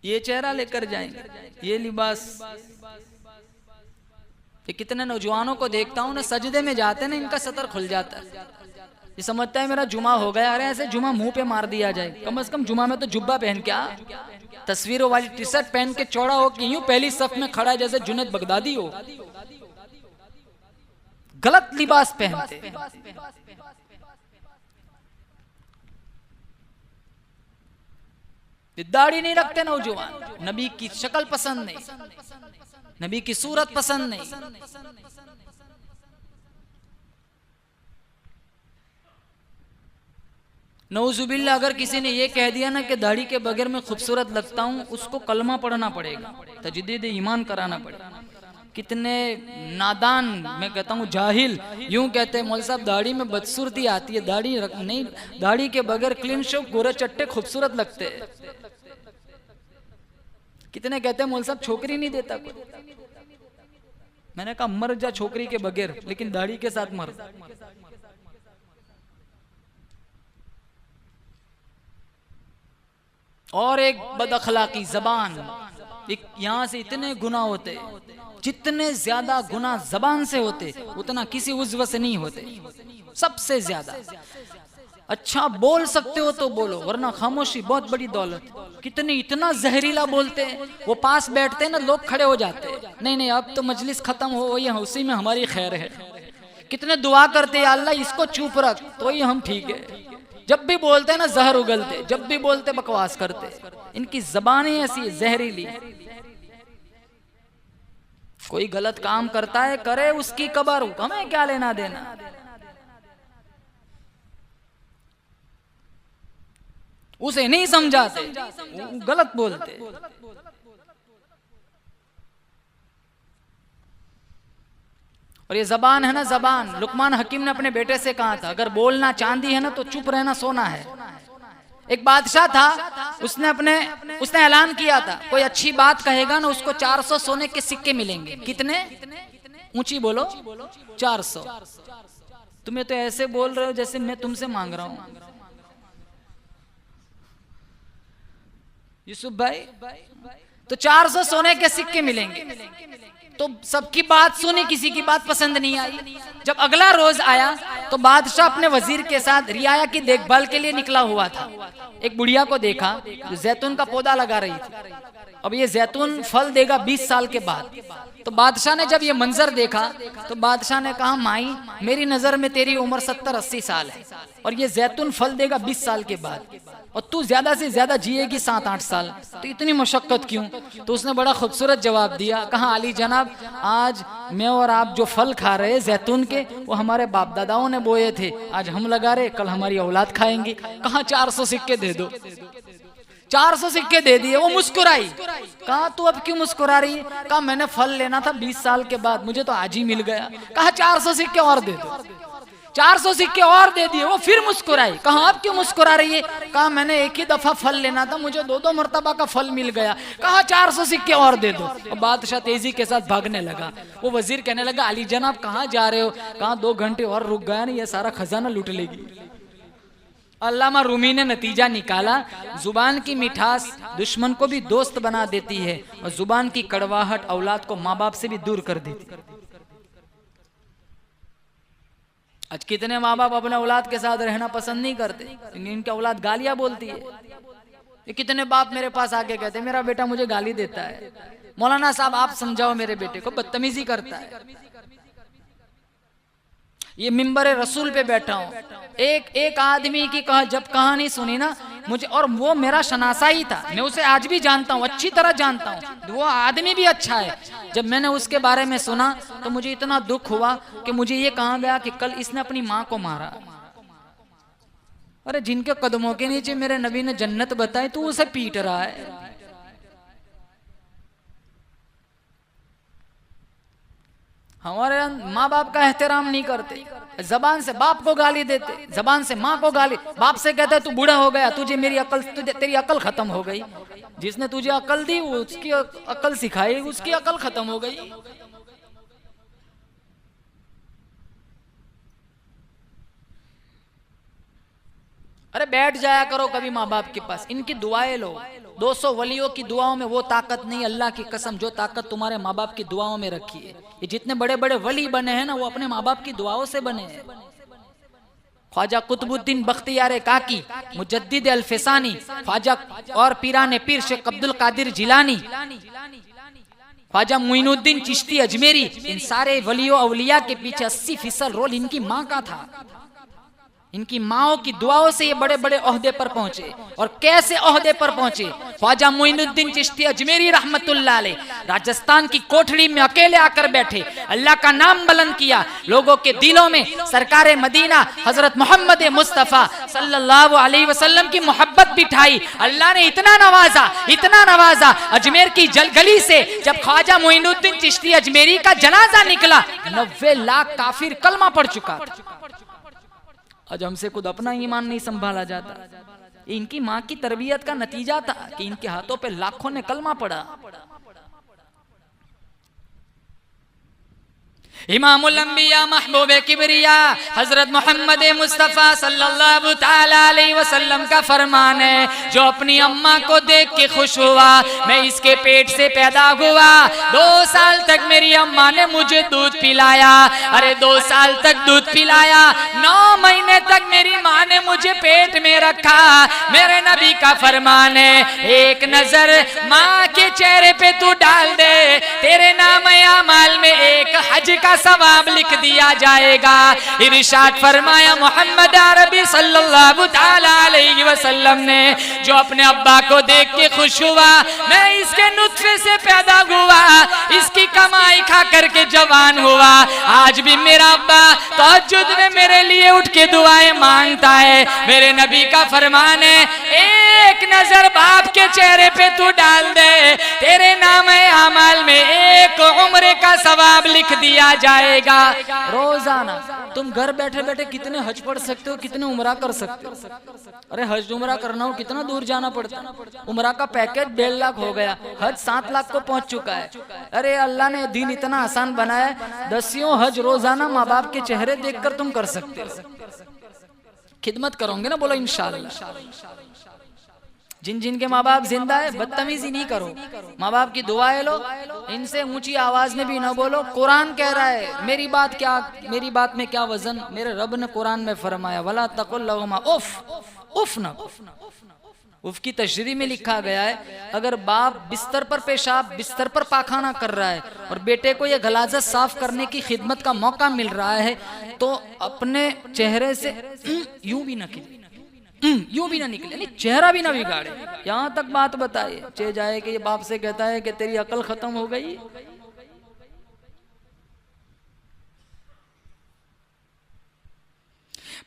ये चेहरा लेकर जाएंगे, ये लिबास। ये कितने नौजवानों को देखता हूँ ना, सजदे में जाते ना इनका सतर खुल जाता है, ये समझता है मेरा जुमा हो गया। अरे ऐसे जुमा मुंह पे मार दिया जाए, कम से कम जुमा में तो जुब्बा पहन के आ, तस्वीरों वाली टी शर्ट पहन के चौड़ा हो कि यूं पहली सफ में खड़ा है जैसे जुनैद बगदादी हो। गलत लिबास पहनते, दाढ़ी नहीं रखते नौजवान, नबी की शक्ल पसंद नहीं, नबी की सूरत पसंद नहीं। नौजुबिल्ला अगर किसी ने ये कह दिया ना कि दाढ़ी के बगैर मैं खूबसूरत लगता हूँ, उसको कलमा पढ़ना पड़ेगा, तजदीद ईमान कराना पड़ेगा। कितने नादान, मैं कहता हूँ जाहिल, यूं कहते हैं मौलवी साहब दाढ़ी में बदसूरती आती है, दाढ़ी नहीं, दाढ़ी के बगैर क्लीन शेव गोरे चट्टे खूबसूरत लगते हैं। कितने कहते हैं मौलवी साहब छोकरी नहीं देता कोई। मैंने कहा मर जा छोकरी के बगैर, लेकिन दाढ़ी के साथ मर। और एक बदअखलाकी जबान, एक यहाँ से इतने गुनाह होते, जितने ज्यादा गुनाह जबान से होते उतना किसी उज़्व से नहीं होते, सबसे ज्यादा। अच्छा बोल सकते हो तो बोलो, वरना खामोशी बहुत बड़ी दौलत। कितने इतना जहरीला बोलते हैं, वो पास बैठते हैं ना लोग खड़े हो जाते हैं, नहीं नहीं अब तो मजलिस खत्म हो गई, उसी में हमारी खैर है। कितने दुआ करते हैं अल्लाह इसको चुप रख, तो ही हम ठीक है। जब भी बोलते हैं ना जहर उगलते, जब भी बोलते बकवास करते, इनकी जबानें ऐसी जहरीली। कोई गलत काम करता है करे उसकी कबर, हमें क्या लेना देना। उसे नहीं समझाते, गलत बोलते। और ये जबान है ना, जबान, लुकमान हकीम ने अपने बेटे से कहा था अगर बोलना चांदी है ना तो चुप रहना सोना है। एक बादशाह था, उसने ऐलान किया था कोई अच्छी बात कहेगा ना उसको 400 सोने के सिक्के मिलेंगे। कितने? ऊंची बोलो, 400। तुम्हें तो ऐसे बोल रहे हो जैसे मैं तुमसे मांग रहा हूं। यूसुफ भाई तो 400 सोने के सिक्के मिलेंगे। तो सबकी बात सुनी, किसी की बात पसंद नहीं आई। जब अगला रोज आया तो बादशाह अपने वजीर के साथ रियाया की देखभाल के लिए निकला हुआ था। एक बुढ़िया को देखा जो जैतून का पौधा लगा रही थी। अब ये जैतून फल देगा 20 साल के बाद। तो बादशाह ने जब ये मंजर देखा तो बादशाह ने कहा माई मेरी नजर में तेरी उम्र 70-80 साल है और ये जैतून फल देगा 20 साल के बाद और तू ज्यादा से ज्यादा जिएगी 7-8 साल, तो इतनी मशक्कत क्यों? तो उसने बड़ा खूबसूरत जवाब दिया, कहा अली जनाब आज मैं और आप जो फल खा रहे हैं जैतून के वो हमारे बाप दादाओं ने बोए थे, आज हम लगा रहे, कल हमारी औलाद खाएंगी। कहा 400 सिक्के दे दो। 400 सिक्के दे दिए। वो मुस्कुराई। कहा तू अब क्यों मुस्कुरा रही है? कहा मैंने फल लेना था 20 साल के बाद, मुझे तो आज ही मिल गया। कहा 400 सिक्के और दे दो। 400 सिक्के और दे दिए। वो फिर मुस्कुराई। कहा आप क्यों मुस्कुरा रही है? कहा मैंने एक ही दफा फल लेना था, मुझे 2-2 मरतबा का फल मिल गया। कहा 400 सिक्के और दे दो। और बादशाह तेजी के साथ भागने लगा। वो वजीर कहने लगा अली जनाब कहाँ जा रहे हो? कहा 2 घंटे और रुक गया ना, ये सारा खजाना लूट लेगी। अल्लामा रूमी ने नतीजा निकाला, जुबान की मिठास दुश्मन को भी दोस्त बना देती है और जुबान की कड़वाहट औलाद को माँ बाप से भी दूर कर देती है। आज कितने माँ बाप अपने औलाद के साथ रहना पसंद नहीं करते, इनकी औलाद गालियां बोलती है। ये कितने बाप मेरे पास आके कहते हैं मेरा बेटा मुझे गाली देता है, मौलाना साहब आप समझाओ मेरे बेटे को, बदतमीजी करता है। ये मिंबर रसूल पे बैठा हूं, एक आदमी की जब कहानी सुनी ना, मुझे, और वो मेरा शनासा ही था, मैं उसे आज भी जानता हूँ, अच्छी तरह जानता हूँ, वो आदमी भी अच्छा है। जब मैंने उसके बारे में सुना तो मुझे इतना दुख हुआ कि मुझे ये कहा गया कि कल इसने अपनी माँ को मारा। अरे जिनके कदमों के नीचे मेरे नबी ने जन्नत बताई, तू उसे पीट रहा है। हमारे माँ बाप का एहतराम नहीं करते, जबान से बाप को गाली देते, जबान से माँ को गाली, बाप से कहता है तू बूढ़ा हो गया, तुझे मेरी अकल, तुझे तेरी अकल खत्म हो गई। जिसने तुझे अकल दी उसकी अकल सिखाई, उसकी अकल खत्म हो गई। अरे बैठ जाया करो कभी माँ बाप के पास, इनकी दुआएं लो। 200 वलियों की दुआओं में वो ताकत नहीं, अल्लाह की कसम, जो ताकत तुम्हारे माँ बाप की दुआओं में रखी है। ये जितने बड़े बड़े वली बने हैं ना, वो अपने माँ बाप की दुआओं से बने हैं। ख्वाजा कुतुबुद्दीन बख्तियार काकी, मुजद्दिद अल-फिसानी, ख्वाजा और पीराने पीर शेख अब्दुल कादिर जिलानी, ख्वाजा मुइनुद्दीन चिश्ती अजमेरी, इन सारे वलियों औलिया के पीछे 80% रोल इनकी माँ का था। इनकी माओ की दुआओं से ये बड़े बड़े ओहदे पर पहुंचे। और कैसे ओहदे पर पहुंचे? ख्वाजा मुइनुद्दीन चिश्ती अजमेरी रहमतुल्लाह अलैह राजस्थान की कोठड़ी में अकेले आकर बैठे, अल्लाह का नाम बुलंद किया, लोगों के दिलों में सरकारे मदीना हजरत मोहम्मद मुस्तफ़ा सल्लल्लाहु अलैहि वसल्लम की मोहब्बत बिठाई। अल्लाह ने इतना नवाजा, अजमेर की गली से जब ख्वाजा मुइनुद्दीन चिश्ती अजमेरी का जनाजा निकला, 90 लाख काफिर कलमा पढ़ चुका था। आज हमसे खुद अपना ईमान नहीं संभाला जाता। इनकी माँ की तरबियत का नतीजा था कि इनके हाथों पे लाखों ने कलमा पढ़ा। इमामुल अंबिया महबूब किबरिया हजरत मोहम्मद मुस्तफ़ा सल्लल्लाहु ताला अलैहि वसल्लम का फरमान है, जो अपनी अम्मा को देख के खुश हुआ, मैं इसके पेट से पैदा हुआ, 2 साल तक मेरी अम्मा ने मुझे दूध पिलाया। अरे 2 साल तक दूध पिलाया, 9 महीने तक मेरी माँ ने मुझे पेट में रखा। मेरे नबी का फरमान है, एक नजर माँ के चेहरे पे तू डाल दे, तेरे नाम अमाल में एक हज का सवाब लिख दिया जाएगा। इरशाद फरमाया मोहम्मद अरबी सल्लल्लाहु ताला अलैहि वसल्लम ने, जो अपने अब्बा को देख के खुश हुआ, मैं इसके नुत्फे से पैदा हुआ, इसकी कमाई खा करके जवान हुआ, आज भी मेरा अब्बा तहज्जुद में मेरे लिए उठ के दुआएं मांगता है। मेरे नबी का फरमान है, एक नजर बाप के चेहरे पे तू डाल दे, तेरे नाम अमाल में एक उम्र का सवाब लिख दिया जाएगा। रोजाना तुम घर बैठे बैठे कितने हज पढ़ सकते हो, कितने उमरा कर सकते हो। अरे हज उमरा करना हो कितना दूर जाना पड़ता है। उमरा का पैकेज 1.5 लाख हो गया, हज 7 लाख को पहुंच चुका है। अरे अल्लाह ने दिन इतना आसान बनाया, 10 हज रोजाना माँ बाप के चेहरे देखकर तुम कर सकते हो। खिदमत करोगे ना, बोलो इंशाअल्लाह। जिन के माँ बाप जिंदा है, बदतमीजी नहीं करो, माँ बाप की दुआएं लो, इनसे ऊंची आवाज में भी ना बोलो। कुरान कह रहा है, मेरी बात में क्या वजन, मेरे रब ने कुरान में फरमाया, वला तकुल लहुमा उफ ना। उफ की तशरीह में लिखा गया है, अगर बाप बिस्तर पर पेशाब, बिस्तर पर पाखाना कर रहा है और बेटे को यह गलाजत साफ करने की खिदमत का मौका मिल रहा है, तो अपने चेहरे से यूं भी ना निकले, नहीं चेहरा भी ना बिगाड़े। यहाँ तक बात बताइए, चे जाए कि ये बाप से कहता है कि तेरी अकल खत्म हो गई।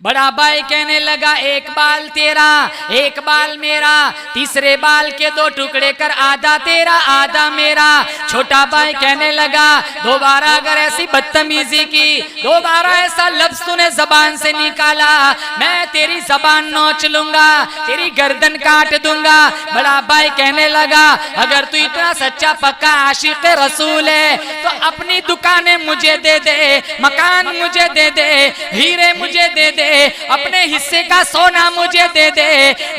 बड़ा भाई कहने लगा, एक बाल तेरा एक बाल मेरा, तीसरे बाल के 2 टुकड़े कर, आधा तेरा आधा मेरा। छोटा भाई कहने लगा, दोबारा अगर ऐसी बदतमीजी की, दोबारा ऐसा लफ्ज तूने जबान से निकाला, मैं तेरी जबान नोच लूंगा, तेरी गर्दन काट दूंगा। बड़ा भाई कहने लगा, अगर तू इतना सच्चा पक्का आशिक रसूल है तो अपनी दुकानें मुझे दे दे, मकान मुझे दे दे, हीरे मुझे दे दे, अपने हिस्से का सोना मुझे दे दे।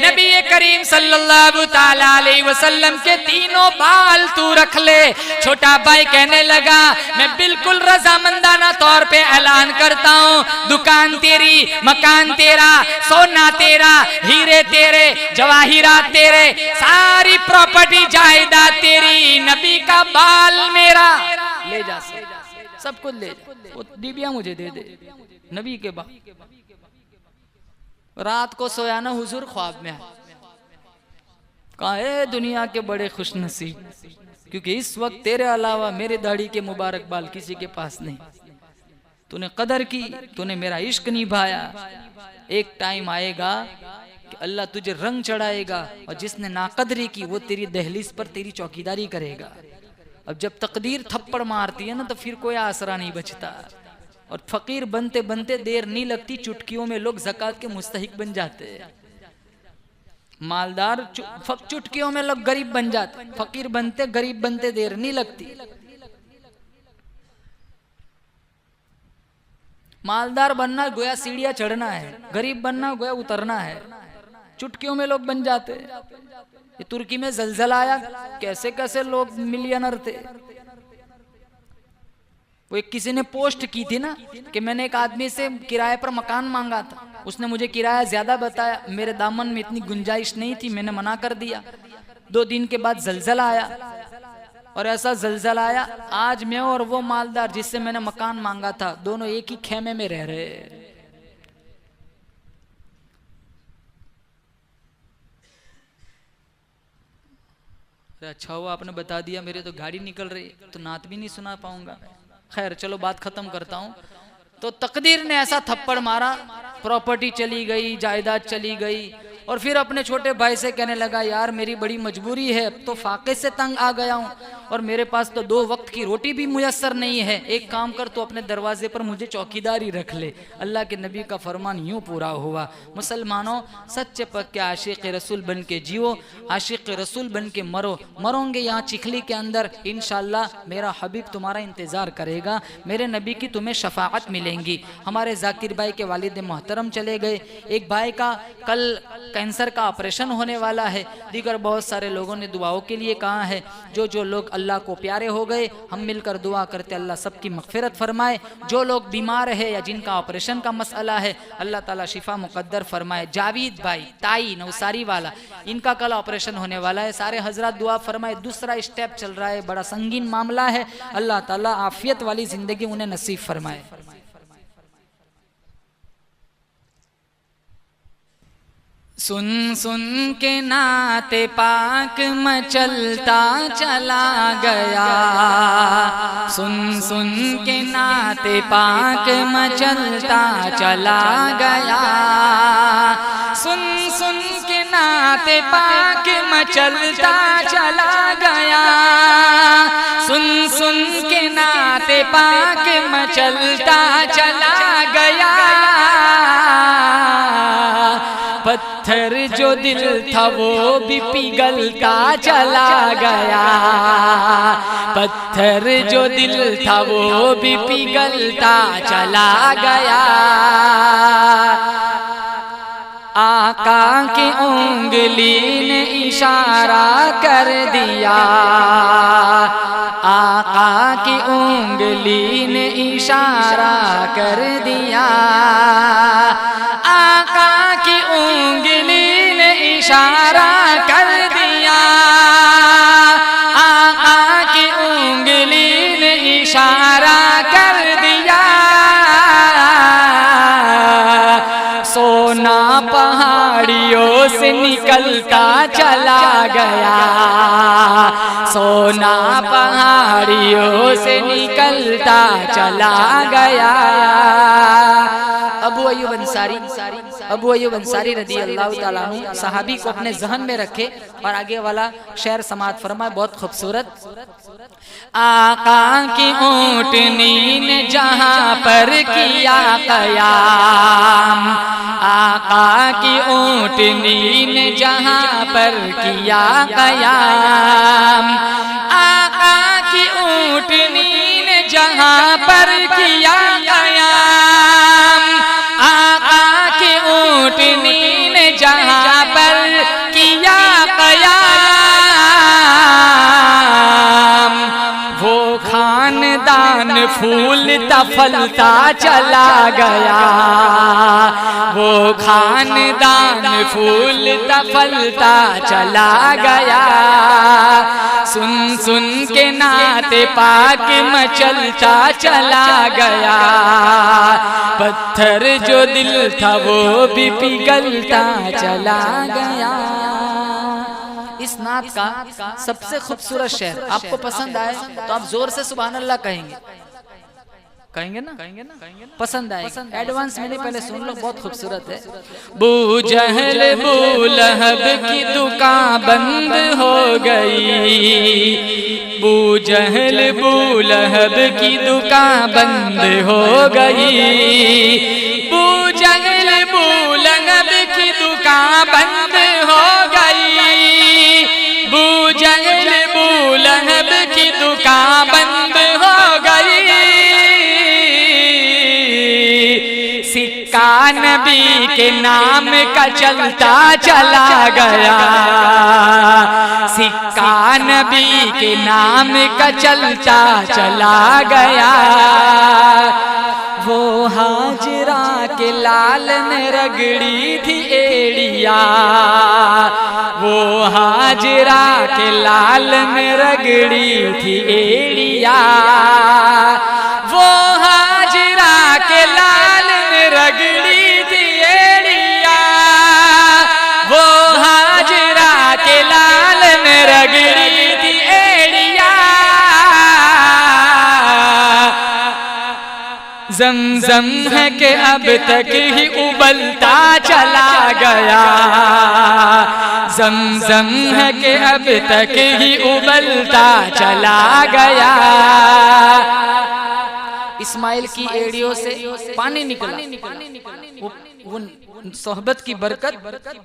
नबी करीम सल्लल्लाहु ताला अलैहि वसल्लम के 3 बाल तू रख ले। छोटा भाई कहने लगा, मैं बिल्कुल रजामंदाना तौर पे ऐलान करता हूँ, दुकान तेरी, मकान तेरा, सोना तेरा, हीरे तेरे, जवाहिरात तेरे, सारी प्रॉपर्टी जायदाद तेरी, नबी का बाल मेरा। ले जा, सब कुछ ले जा, वो डिबिया मुझे दे दे। नबी के बाल रात को सोया ना हुजूर, ख्वाब में कहा है दुनिया के बड़े खुश नसीब, क्योंकि इस वक्त तेरे अलावा मेरे दाढ़ी के मुबारक बाल किसी के पास नहीं। तूने कदर की, तूने मेरा इश्क निभाया। एक टाइम आएगा कि अल्लाह तुझे रंग चढ़ाएगा और जिसने नाकदरी की वो तेरी दहलीज पर तेरी चौकीदारी करेगा। अब जब तकदीर थप्पड़ मारती है ना तो फिर कोई आसरा नहीं बचता। और फकीर बनते बनते देर नहीं लगती, चुटकियों में लोग ज़कात के मुस्तहिक बन जाते हैं। मालदार चुटकियों में लोग गरीब बन जाते, फकीर बनते गरीब बनते देर नहीं लगती। मालदार बनना गोया सीढ़ियां चढ़ना है, गरीब बनना गोया उतरना है। चुटकियों में लोग बन जाते। ये तुर्की में जलजला आया, कैसे कैसे लोग मिलियनर थे। वो एक किसी ने पोस्ट की थी ना कि मैंने एक आदमी से किराए पर मकान मांगा था, उसने मुझे किराया ज्यादा बताया, मेरे दामन में इतनी गुंजाइश नहीं थी, मैंने मना कर दिया। 2 दिन के बाद जलजला आया, और ऐसा जलजला आया आज मैं और वो मालदार जिससे मैंने मकान मांगा था दोनों एक ही खेमे में रह रहे। अच्छा हुआ आपने बता दिया, मेरे तो गाड़ी निकल रही तो नात भी नहीं सुना पाऊंगा। खैर चलो बात खत्म करता हूं। तो तकदीर ने ऐसा थप्पड़ मारा, प्रॉपर्टी चली गई, जायदाद चली गई। और फिर अपने छोटे भाई से कहने लगा यार मेरी बड़ी मजबूरी है, अब तो फाके से तंग आ गया हूँ और मेरे पास तो 2 वक्त की रोटी भी मुयस्सर नहीं है। एक काम कर, तो अपने दरवाजे पर मुझे चौकीदारी रख ले। अल्लाह के नबी का फरमान यूं पूरा हुआ। मुसलमानों, सच्चे पक्के आशिक रसूल बन के जियो, आशिक रसूल बन के मरो। मरोगे यहाँ चिखली के अंदर, इंशाअल्लाह मेरा हबीब तुम्हारा इंतज़ार करेगा, मेरे नबी की तुम्हें शफाअत मिलेंगी। हमारे जाकिर भाई के वालिद मोहतरम चले गए। एक भाई का कल कैंसर का ऑपरेशन होने वाला है। दीगर बहुत सारे लोगों ने दुआओं के लिए कहा है। जो जो लोग अल्लाह को प्यारे हो गए, हम मिलकर दुआ करते अल्लाह सबकी मगफिरत फरमाए। जो लोग बीमार है या जिनका ऑपरेशन का मसला है, अल्लाह ताला शिफा मुकद्दर फरमाए। जावेद भाई ताई नवसारी वाला, इनका कल ऑपरेशन होने वाला है, सारे हजरत दुआ फरमाए। दूसरा स्टेप चल रहा है, बड़ा संगीन मामला है, अल्लाह ताला आफियत वाली जिंदगी उन्हें नसीब फरमाए। सुन सुन के नाते पाक मचलता चला गया, सुन सुन के नाते पाक मचलता चला गया, सुन सुन के नाते पाक मचलता चला गया, सुन सुन के नाते पाक मचलता चला गया। पत्थर जो दिल था वो भी पिघलता चला गया, पत्थर जो दिल था वो भी पिघलता चला गया। आका की उंगली ने इशारा कर दिया, आका की उंगली ने इशारा कर दिया, आका की उंगली ने इशारा कर दिया, आका की उंगली ने इशारा कर दिया। सोना पहाड़ियों से निकलता चला गया, सोना पहाड़ियों से निकलता चला गया। अबू अय्यूब अंसारी, अबू अय्यूब अंसारी रदी अल्लाह ताला अन्हु सहाबी को अपने जहन में रखे और आगे वाला शेर समात फरमाए, बहुत खूबसूरत। आका की ऊँटनी ने जहाँ पर किया क़याम, आका की ऊँटनी ने जहाँ पर किया क़याम, आका की ऊँटनी ने जहाँ पर किया क़याम, आका की ऊँटनी ने जहाँ पर किया क़याम। वो खानदान फूलता फलता चला गया, वो खानदान फूलता फलता चला गया। सुन सुन के नाते पाक मचलता चला गया, पत्थर जो दिल था वो भी पिघलता चला गया। इस नात का सबसे खूबसूरत शेर आपको पसंद आए तो आप जोर से सुभान अल्लाह कहेंगे, कहेंगे ना, पसंद आएगा। एडवांस में नहीं, पहले सुन लो, बहुत खूबसूरत है। बू जहल बू लहब की दुकान बंद हो गई, बू जहल बू लहब की दुकान बंद हो गई, बू जहल बू लहब की दुकान बंद हो गई, बू जहल बू लहब की दुकान बंद हो गई। सिक्का नबी के नाम का चलता चला गया, सिक्का नबी के नाम का चलता चला गया। वो हाजरा के लाल ने रगड़ी थी एड़िया, वो हाजरा के लाल ने रगड़ी थी एड़िया, वो हाजरा के लाल ने रगड़ी थी एड़िया, वो हाजरा के लाल ने रगड़ी थी एड़िया। ज़मज़म है कि अब तक ही उबलता चला गया, ज़मज़म है कि अब तक ही उबलता चला गया। इस्माइल की एड़ियों से पानी निकला, वो सोहबत की बरकत,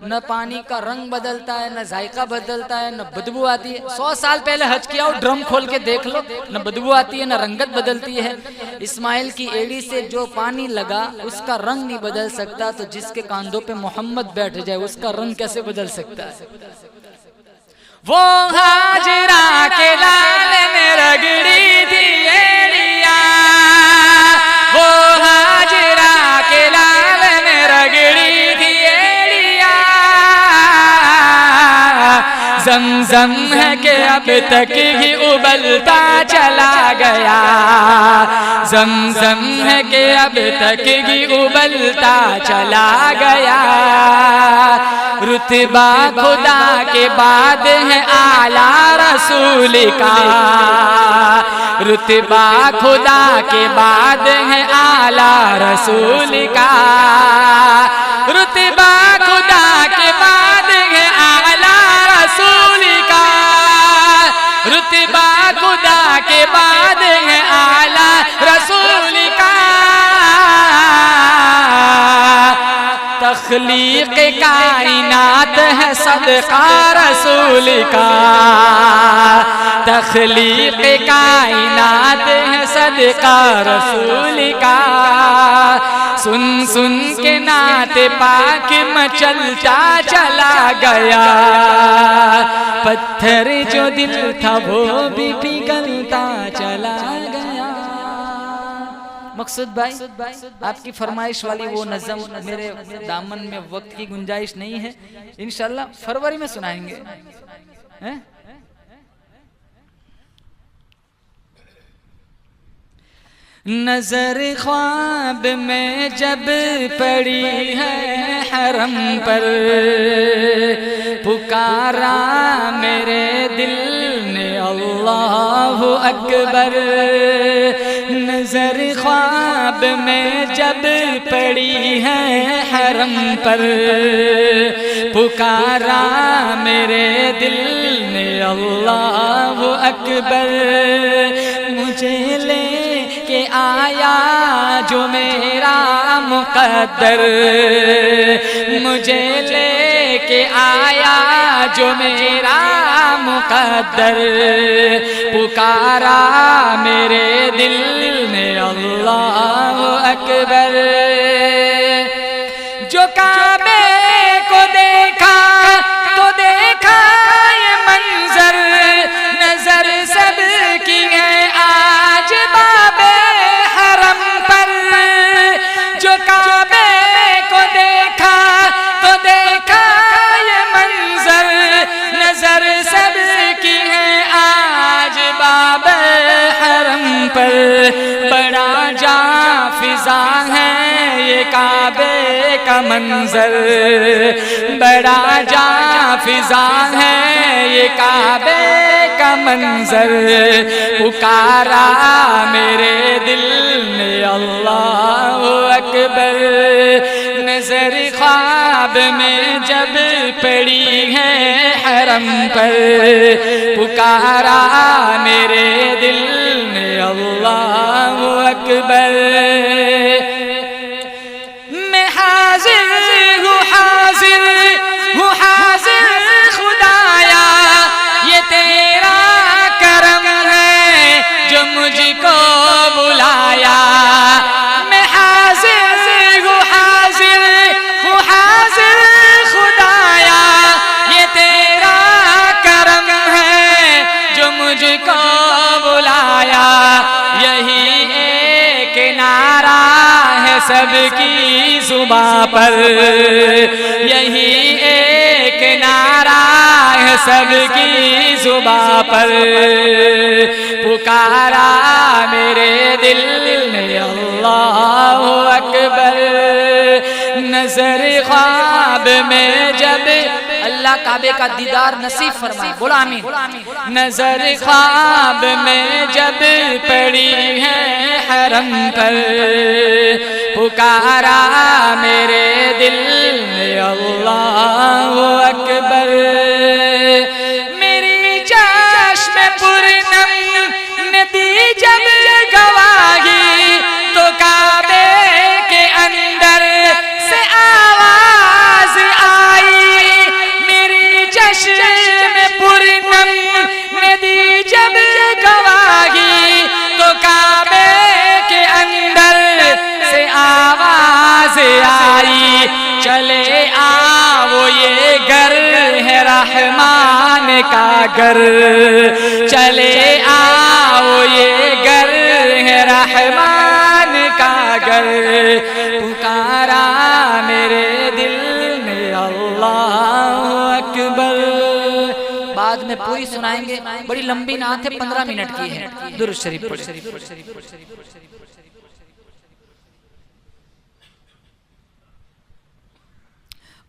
न पानी का रंग बदलता है, न जायका बदलता है, न बदबू आती है। 100 साल पहले हज किया हो, ड्रम खोल के देख लो, न बदबू आती है, न रंगत बदलती है। इस्माइल की एड़ी से जो पानी लगा उसका रंग नहीं बदल सकता, तो जिसके कांधों पे मोहम्मद बैठ जाए उसका रंग कैसे बदल सकता है। वो हाजरा के लाल ने रगड़ी थी एड़िया, वो हाजरा के लाल ने रगड़ी थी एड़िया। ज़मज़म है कि अब तक ही उबलता चला गया, ज़मज़म है कि अब तक ही उबलता चला गया। रुतबा खुदा के बाद है आला रसूल का, रुतबा खुदा के बाद है आला रसूल का, रुतबा खुदा के बाद है आला रसूल का, रुतबा खुदा के बाद है आला रसूल का। तख्लीक कायनात है सदका रसूल का, तख्लीक कायनात है सदका रसूल का। सुन सुन के नात पाक मचलता चला गया, पत्थर जो दिल था वो भी पिघलता चला गया। मकसूद भाई, आपकी फरमाइश वाली वो नज़म मेरे दामन में वक्त की गुंजाइश नहीं है, इंशाल्लाह फरवरी में सुनाएंगे। नजर ख्वाब में जब पड़ी है हरम पर, पुकारा मेरे दिल ने अल्लाह अकबर। नजर ख्वाब में जब पड़ी है हरम पर, पुकारा मेरे दिल ने अल्लाह अकबर। मुझे ले के आया जो मेरा मुक़द्दर, मुझे ले के आया जो मेरा मुक़द्दर। पुकारा मेरे दिल ने अल्लाह अकबर। जो काबे को देखा तो देखा ये मंजर, नजर सब की है आज बाबे हरम पर। जो काबे को देखा तो देखा ये मंजर, नजर सब की है आज बाबे हरम पर। बड़ा जाफिजा है ये ये काबे का मंजर, बड़ा जाफिजा है ये काबे का मंजर। पुकारा मेरे दिल ने अल्लाह अकबर, नजर ख्वाब में जब पड़ी है हरम पर। पुकारा मेरे दिल ने अल्लाह अकबर। मैं हाजिर हूँ हाजिर हूँ हाजिर खुदाया, ये तेरा करम है जो मुझको बुलाया। मैं हाजिर हूँ हाजिर हूँ हाजिर खुदाया, ये तेरा करम है जो मुझको बुलाया। यही एक नारा है सबकी जुबां पर, यही एक नारा है सबकी जुबां पर। पुकारा मेरे दिल ने अल्लाह अकबर। नजर ख्वाब में जब अल्लाह काबे का दीदार नसीब फरमाए, बोला आमीन। नजर ख्वाब में जब पड़ी है हरम पर। पुकारा मेरे दिल ने अल्लाह अकबर। मेरी चश्म पूर्णम ने दी जब गवाही, तो काबे के अंदर से आवाज आई। मेरी चश्म पूर्णम ने दी जब गवाही, तो काबे के अंदर से आवाज आई। चले आओ ये घर है रहमान का घर, चले आओ ये घर है रहमान का घर। पुकारा मेरे दिल ने अल्लाह अकबर। बाद में पूरी सुनाएंगे, बड़ी लंबी नात है, 15 मिनट की है। दुरूद शरीफ पढ़े।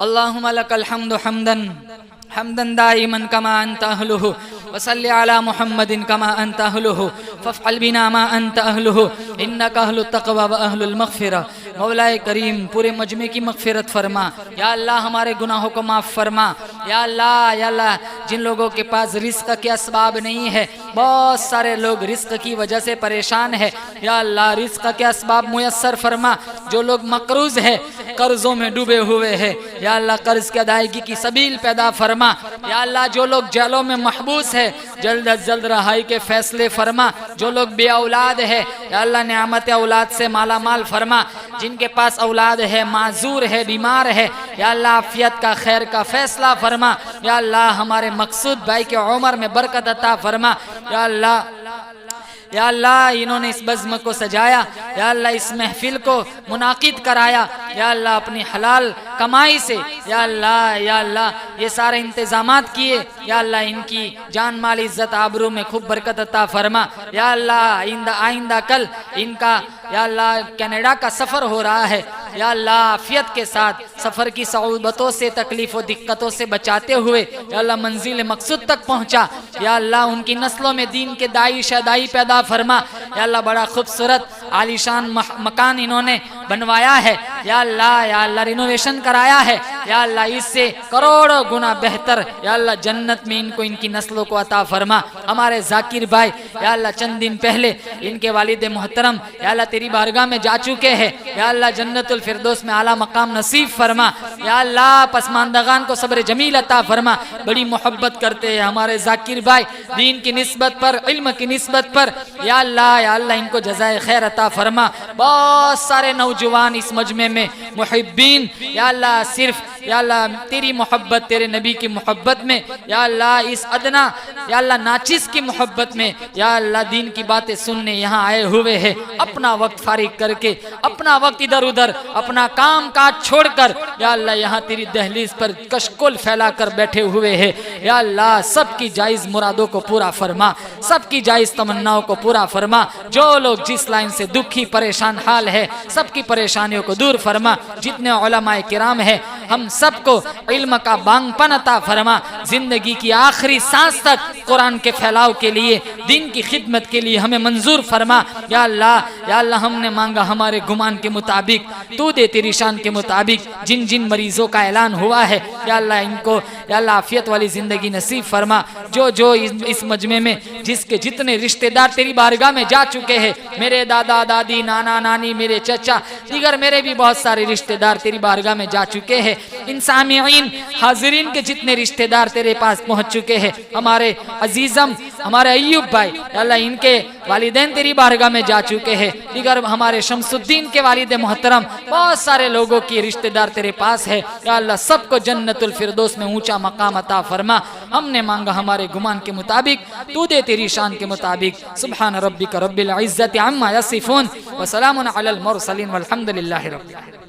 अल्लाहुम्मा लकल हम्दु हम्दन हम्दन दाइमन कमा अंत अहलुहु, वसल्लि अला मुहम्मदिन कमा अंत अहलुहु, फफ़अल बिना मा अंत अहलुहु, इन्नका अहलुत तक़वा व अहलुल मग़फ़िरा। मौलाए करीम पूरे मजमे की मग़फ़िरत फरमा। या अल्लाह हमारे गुनाहों को माफ़ फरमा। या अल्लाह जिन लोगों के पास रिज़्क़ के असबाब नहीं है, बहुत सारे लोग रिज़्क़ की वजह से परेशान है, या अल्लाह रिज़्क़ के असबाब मुयस्सर फरमा। जो लोग मक़रूज़ है, कर्ज़ों में डूबे हुए हैं, या अल्लाह कर्ज़ की अदायगी की सबील पैदा फरमा। या अल्लाह जो लोग जेलों में महबूस है, जल्द अज जल्द रहाई के फैसले फरमा। जो लोग बे औलाद है, या अल्लाह नेमत औलाद से माला माल फरमा। जिनके पास औलाद है, माजूर है, बीमार है, या अल्लाह आफियत का खैर का फैसला फरमा। या अल्लाह हमारे मकसूद भाई के उम्र में बरकत अता फरमा। या अल्लाह इन्होंने इस बज़्म को सजाया, या अल्लाह इस महफिल को मुनाकिद कराया, या अल्लाह अपनी हलाल कमाई से या अल्लाह ये सारे इंतज़ामात किए। या अल्लाह इनकी जान माल इज़्ज़त आबरू में खूब बरकत अता फरमा। या अल्लाह आइंदा कल इनका या अल्लाह कनाडा का सफ़र हो रहा है, या अल्लाह आफियत के साथ सफ़र की सऊबतों से तकलीफ़ और दिक्कतों से बचाते हुए या अल्लाह मंजिल मकसूद तक पहुँचा। या अल्लाह उनकी नस्लों में दीन के दाई शदाई पैदा फरमा। या अल्लाह बड़ा खूबसूरत आलीशान मकान इन्होंने बनवाया है, या अल्लाह रिनोवेशन कराया है। या अल्लाह इससे करोड़ों गुना बेहतर या अल्लाह जन्नत में इनको इनकी नस्लों को अता फरमा। हमारे जाकिर भाई या अल्लाह चंद दिन पहले इनके वालिद मोहतरम या अल्लाह तेरी बारगाह में जा चुके हैं। या अल्लाह जन्नतुल फिरदौस में आला मकाम नसीब फरमा। या अल्लाह पसमानदगान को सब्र जमील अता फरमा। बड़ी मोहब्बत करते हैं हमारे जाकिर भाई दीन की निस्बत पर, इल्म की निस्बत पर। या अल्लाह इनको जज़ाए खैर अता फरमा। बहुत सारे नौजवान इस मजमे में मुहिब्बीन या अल्लाह सिर्फ या अल्लाह तेरी मोहब्बत, तेरे नबी की मोहब्बत में या अल्लाह इस अदना या अल्लाह नाचिस की मोहब्बत में या अल्लाह दीन की बातें सुनने यहाँ आए हुए हैं, अपना वक्त फारिग करके, अपना वक्त इधर उधर, अपना काम काज छोड़कर या अल्लाह यहाँ तेरी दहलीज पर कशकोल फैला कर बैठे हुए हैं। या अल्लाह सबकी जायज़ मुरादों को पूरा फरमा, सबकी जायज़ तमन्नाओं को पूरा फरमा। जो लोग जिस लाइन से दुखी परेशान हाल है, सबकी परेशानियों को दूर फरमा। जितने उलमाए किराम है, हम सबको इल्म का बांगपन अता फरमा। जिंदगी की आखिरी सांस तक कुरान के फैलाव के लिए, दीन की खिदमत के लिए हमें मंजूर फरमा। या अल्लाह हमने मांगा हमारे गुमान के मुताबिक, तू दे तेरी शान के मुताबिक। जिन जिन मरीजों का ऐलान हुआ है या अल्लाह इनको या अल्लाह आफियत वाली जिंदगी नसीब फरमा। जो जो इस मजमे में जिसके जितने रिश्तेदार तेरी बारगाह में जा चुके हैं, मेरे दादा दादी, नाना नानी, मेरे चचा, दीगर मेरे भी बहुत सारे रिश्तेदार तेरी बारगाह में जा चुके हैं। इन सामीईन हाजिरीन के जितने रिश्तेदार तेरे पास पहुंच चुके हैं, हमारे अजीजम, हमारे अय्यूब भाई, अल्लाह इनके वालिदैन तेरी बारगाह में जा चुके हैं। दीगर हमारे शमसुद्दीन के वालिद मोहतरम, बहुत सारे लोगों की रिश्तेदार तेरे पास है। या अल्लाह सबको जन्नतुल फिरदौस में ऊंचा मकाम अता फरमा। हमने मांगा हमारे गुमान के मुताबिक, तू दे तेरी शान के मुताबिक। सुब्हान रब्बिका रब्बिल इज्जति अम्मा यसिफून व सलामुन अलल मुरसलीन वल्हम्दुलिल्लाहि रब्बिल आलमीन।